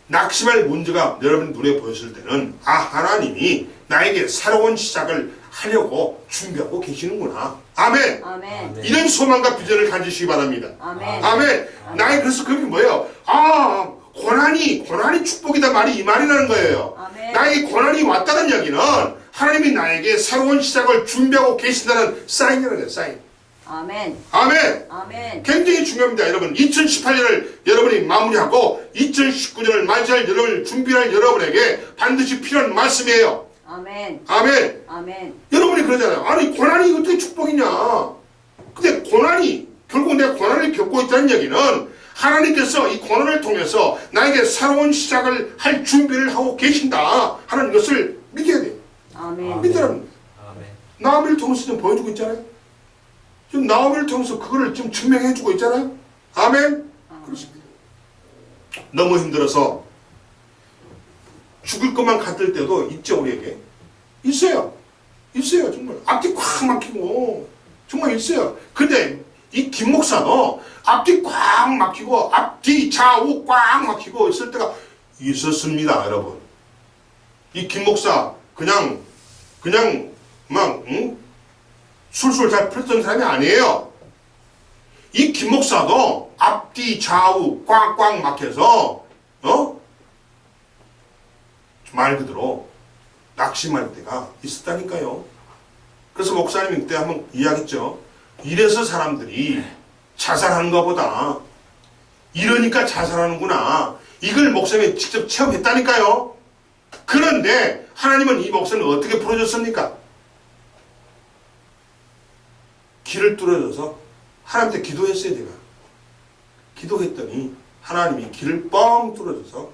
낙심할 문제가 여러분 눈에 보였을 때는 하나님이 나에게 새로운 시작을 하려고 준비하고 계시는구나. 아멘.
아멘.
이런 소망과 비전을 가지시기 바랍니다.
아멘.
아멘. 나의 그래서 그게 뭐예요? 고난이 축복이다 말이 이 말이라는 거예요.
아멘.
나에게 고난이 왔다는 이야기는 하나님이 나에게 새로운 시작을 준비하고 계신다는 사인이라는 거예요. 사인.
아멘.
아멘.
아멘.
굉장히 중요합니다. 여러분 2018년을 여러분이 마무리하고 2019년을 맞이할 여러분을 준비할 여러분에게 반드시 필요한 말씀이에요.
아멘.
아멘.
아멘.
여러분이 그러잖아요. 아니 고난이 어떻게 축복이냐. 근데 고난이 결국 내가 고난을 겪고 있다는 얘기는 하나님께서 이 고난을 통해서 나에게 새로운 시작을 할 준비를 하고 계신다 하는 것을 믿어야 돼요.
아멘.
믿으라는 거예요. 나오미를 통해서 좀 보여주고 있잖아요. 지금 나오미를 통해서 그거를 좀 증명해주고 있잖아요. 아멘. 그렇습니다. 너무 힘들어서 죽을 것만 같을 때도 있죠. 우리에게 있어요. 정말 앞뒤 꽉 막히고 정말 있어요. 근데 이 김 목사도 앞뒤 꽉 막히고 앞뒤 좌우 꽉 막히고 있을 때가 있었습니다. 여러분 이 김 목사 그냥 막 술술 잘 풀었던 사람이 아니에요. 이 김 목사도 앞뒤 좌우 꽉꽉 막혀서 말 그대로 낙심할 때가 있었다니까요. 그래서 목사님이 그때 한번 이야기했죠. 이래서 사람들이 자살하는 것보다 이러니까 자살하는구나. 이걸 목사님이 직접 체험했다니까요. 그런데 하나님은 이 목사님을 어떻게 풀어줬습니까? 길을 뚫어줘서 하나님한테 기도했어요. 제가 기도했더니 하나님이 길을 뻥 뚫어줘서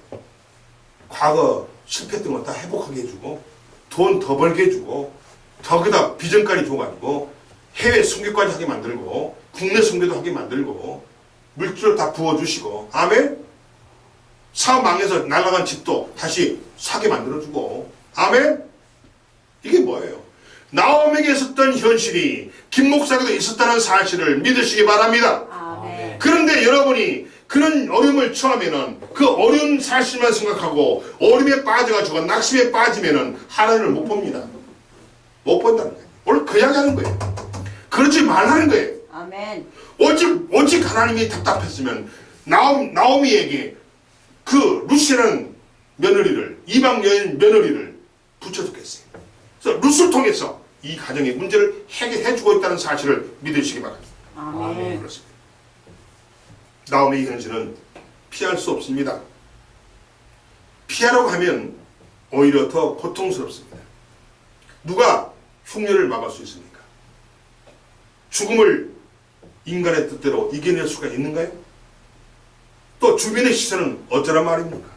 과거 실패했던 거 다 회복하게 해주고 돈 더 벌게 해주고 더그다 비전까지 줘가지고 해외 선교까지 하게 만들고 국내 선교도 하게 만들고 물질을 다 부어주시고 아멘. 사업 망해서 날아간 집도 다시 사게 만들어주고 아멘. 이게 뭐예요? 나오미에게 있었던 현실이 김 목사에게도 있었다는 사실을 믿으시기 바랍니다.
아멘.
그런데 여러분이 그런 어려움을 처하면은 그 어려운 사실만 생각하고 어려움에 빠져가지고 낙심에 빠지면은 하나님을 못 봅니다. 못 본다는 거예요. 오늘 그 이야기 하는 거예요. 그러지 말라는 거예요.
아멘.
오직 하나님이 답답했으면 나오미에게 그 루시라는 며느리를 이방 여인 며느리를 붙여줬겠어요. 그래서 루스를 통해서 이 가정의 문제를 해결해주고 있다는 사실을 믿으시기 바랍니다.
아멘.
그렇습니다. 나오미의 현실은 피할 수 없습니다. 피하려고 하면 오히려 더 고통스럽습니다. 누가 흉년을 막을 수 있습니까? 죽음을 인간의 뜻대로 이겨낼 수가 있는가요? 또 주변의 시선은 어쩌란 말입니까?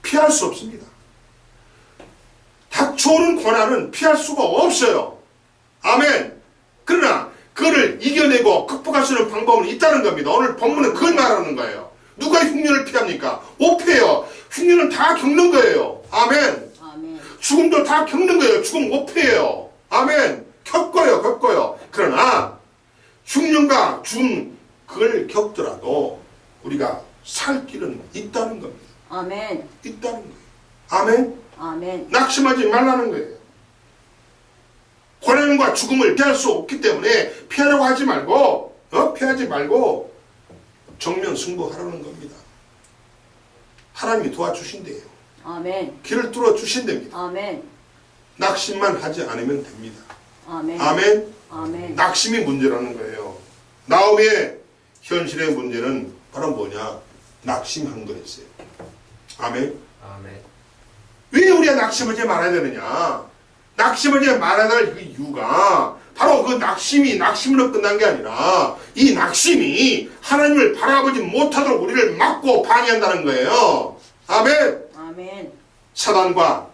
피할 수 없습니다. 닥쳐오는 고난은 피할 수가 없어요. 아멘. 그러나 그를 이겨내고 극복할 수 있는 방법은 있다는 겁니다. 오늘 본문은 그걸 말하는 거예요. 누가 흉년을 피합니까? 못 피해요. 흉년은 다 겪는 거예요. 아멘.
아멘.
죽음도 다 겪는 거예요. 죽음 못 피해요. 아멘. 겪어요. 그러나 흉년과 죽음 그걸 겪더라도 우리가 살 길은 있다는 겁니다.
아멘.
있다는 거예요. 아멘.
아멘.
낙심하지 말라는 거예요. 고난과 죽음을 피할 수 없기 때문에 피하려고 하지 말고 피하지 말고 정면 승부하라는 겁니다. 하나님이 도와주신대요.
아멘.
길을 뚫어 주신답니다.
아멘.
낙심만 하지 않으면 됩니다.
아멘.
아멘.
아멘.
낙심이 문제라는 거예요. 나오미의 현실의 문제는 바로 뭐냐? 낙심한 거였어요. 아멘.
아멘.
왜 우리가 낙심하지 말아야 되느냐? 낙심하지 말아야 될 그 이유가 바로 그 낙심이 낙심으로 끝난 게 아니라 이 낙심이 하나님을 바라보지 못하도록 우리를 막고 방해한다는 거예요. 아멘.
아멘.
사단과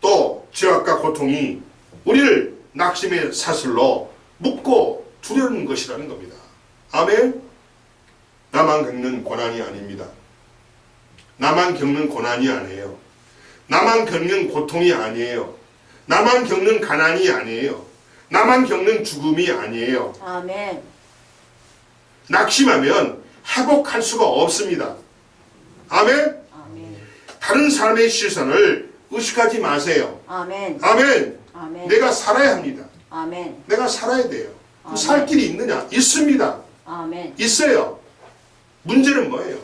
또 죄악과 고통이 우리를 낙심의 사슬로 묶고 두려는 것이라는 겁니다. 아멘. 나만 겪는 고난이 아닙니다. 나만 겪는 고난이 아니에요. 나만 겪는 고통이 아니에요. 나만 겪는 가난이 아니에요. 나만 겪는 죽음이 아니에요.
아멘.
낙심하면 회복할 수가 없습니다. 아멘.
아멘.
다른 사람의 시선을 의식하지 마세요.
아멘.
아멘.
아멘.
내가 살아야 합니다.
아멘.
내가 살아야 돼요.
아멘.
살 길이 있느냐? 있습니다.
아멘.
있어요. 문제는 뭐예요?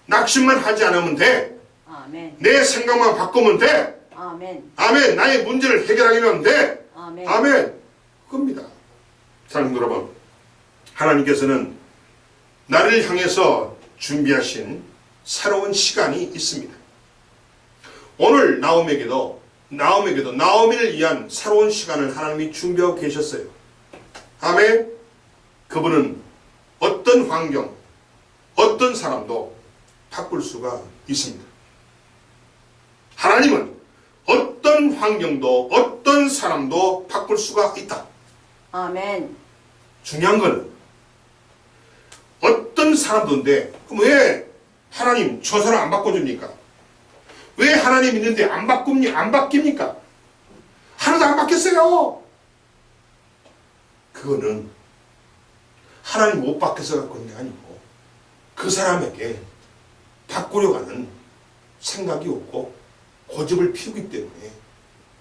낙심만 하지 않으면 돼.
아멘.
내 생각만 바꾸면 돼.
아멘.
아멘. 나의 문제를 해결하기만 돼.
아멘.
아멘. 그겁니다. 사랑하는 여러분, 하나님께서는 나를 향해서 준비하신 새로운 시간이 있습니다. 오늘 나오미에게도 나오미를 위한 새로운 시간을 하나님이 준비하고 계셨어요. 아멘. 그분은 어떤 환경, 어떤 사람도 바꿀 수가 있습니다. 하나님은 어떤 환경도 어떤 사람도 바꿀 수가 있다.
아멘.
중요한 건 어떤 사람도인데 그럼 왜 하나님 저 사람 안 바꿔줍니까? 왜 하나님 있는데 안 바뀝니까? 하나도 안 바뀌었어요. 그거는 하나님 못 바뀌어서 그런 게 아니고 그 사람에게 바꾸려고 하는 생각이 없고 고집을 피우기 때문에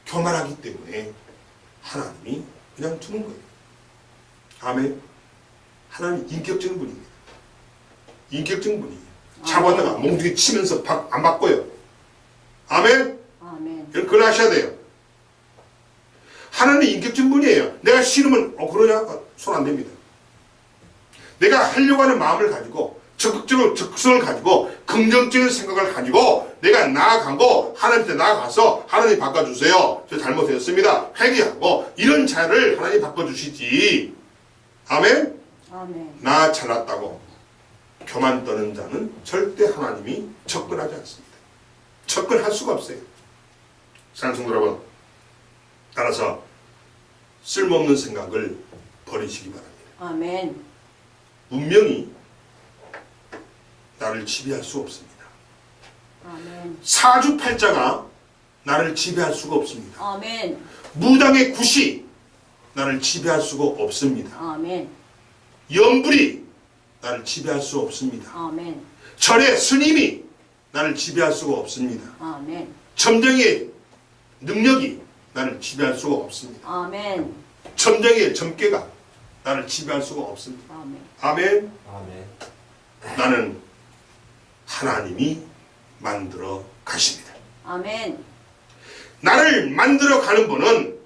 교만하기 때문에 하나님이 그냥 두는 거예요. 아멘. 하나님 인격적인 분입니다. 인격적인 분이에요. 잡았다가 몽둥이 치면서 안 바꿔요. 아멘.
아멘.
그걸 아셔야 돼요. 하나님 인격적인 분이에요. 내가 싫으면 그러냐? 손 안 됩니다. 내가 하려고 하는 마음을 가지고 적극적으로 적성을 가지고 긍정적인 생각을 가지고 내가 나아가고 하나님한테 나아가서 하나님 바꿔주세요. 저 잘못했습니다. 회개하고 이런 자를 하나님 바꿔주시지. 아멘.
아멘.
나 잘났다고 교만 떠는 자는 절대 하나님이 접근하지 않습니다. 접근할 수가 없어요. 사랑하는 성도 여러분, 따라서 쓸모없는 생각을 버리시기 바랍니다.
아멘.
운명이 나를 지배할 수 없습니다.
아멘.
사주팔자가 나를 지배할 수가 없습니다.
아멘.
무당의 굿이 나를 지배할 수가 없습니다.
아멘.
염불이 나를 지배할 수 없습니다.
아멘.
절의 스님이 나를 지배할 수가 없습니다.
아멘.
점쟁이의 능력이 나를 지배할 수가 없습니다.
아멘.
점쟁이의 점괘가 나를 지배할 수가 없습니다.
아멘.
아멘.
아멘.
나는 하나님이 만들어 가십니다.
아멘.
나를 만들어 가는 분은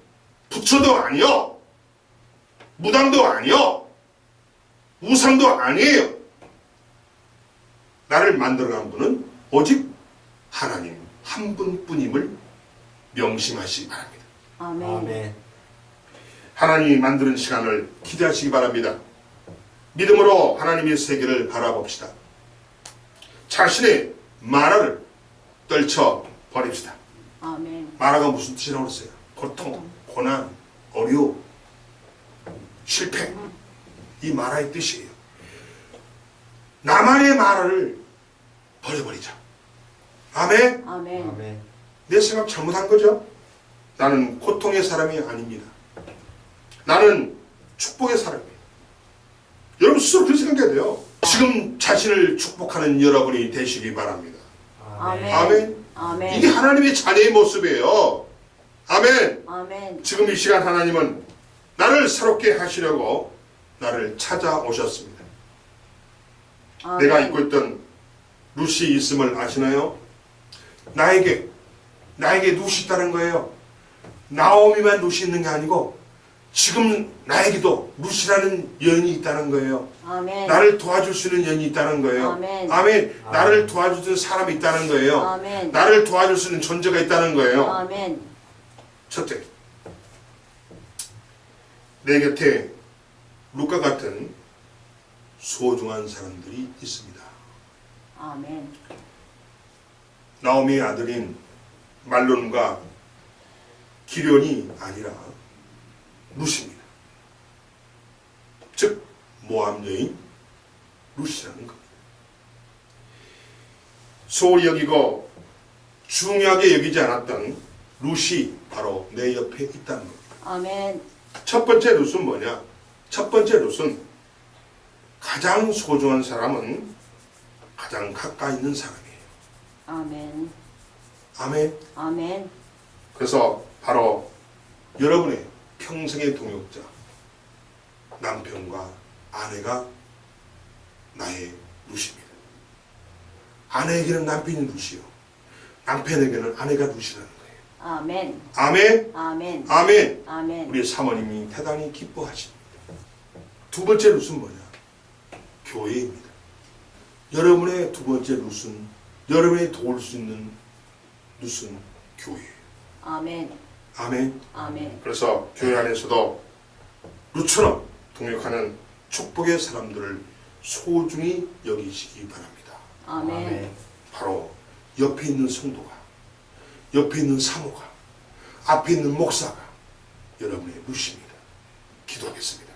부처도 아니요, 무당도 아니요, 우상도 아니에요. 나를 만들어 가는 분은 오직 하나님 한 분뿐임을 명심하시기 바랍니다.
아멘.
아멘.
하나님이 만드는 시간을 기대하시기 바랍니다. 믿음으로 하나님의 세계를 바라봅시다. 자신의 마라를 떨쳐 버립시다.
아멘.
마라가 무슨 뜻이라고 그랬어요? 고통, 고난, 어려움, 실패. 이 마라의 뜻이에요. 나만의 마라를 버려버리자. 아멘.
아멘.
아멘.
내 생각 잘못한 거죠? 나는 고통의 사람이 아닙니다. 나는 축복의 사람이에요. 여러분 스스로 그렇게 생각해야 돼요. 지금 자신을 축복하는 여러분이 되시기 바랍니다.
아멘.
아멘.
아멘.
이게 하나님의 자녀의 모습이에요. 아멘.
아멘.
지금 이 시간 하나님은 나를 새롭게 하시려고 나를 찾아오셨습니다.
아멘.
내가 입고 있던 룻이 있음을 아시나요? 나에게 룻이 있다는 거예요. 나오미만 룻이 있는 게 아니고 지금 나에게도 룻이라는 여인이 있다는 거예요.
아멘.
나를 도와줄 수 있는 여인이 있다는 거예요.
아멘.
아멘. 나를 도와주는 사람이 있다는 거예요.
아멘.
나를 도와줄 수 있는 존재가 있다는 거예요.
아멘.
첫째, 내 곁에 룻과 같은 소중한 사람들이 있습니다.
아멘.
나오미의 아들인 말론과 기련이 아니라 룻입니다. 즉 모압 여인 룻이라는 겁니다. 소홀히 여기고 중요하게 여기지 않았던 룻이 바로 내 옆에 있다는 겁니다.
아멘.
첫 번째 룻은 뭐냐? 첫 번째 룻은 가장 소중한 사람은 가장 가까이 있는 사람이에요.
아멘.
아멘.
아멘.
그래서 바로 여러분의 평생의 동역자, 남편과 아내가 나의 룻입니다. 아내에게는 남편이 룻이요, 남편에게는 아내가 룻이라는 거예요.
아멘.
아멘.
아멘.
아멘.
아멘.
우리 사모님이 대단히 기뻐하십니다. 두 번째 룻은 뭐냐? 교회입니다. 여러분의 두 번째 룻은, 여러분이 도울 수 있는 룻은 교회예요.
아멘.
아멘.
아멘.
그래서 교회 안에서도 룻처럼 동역하는 축복의 사람들을 소중히 여기시기 바랍니다.
아멘.
바로 옆에 있는 성도가, 옆에 있는 사모가, 앞에 있는 목사가 여러분의 룻입니다. 기도하겠습니다.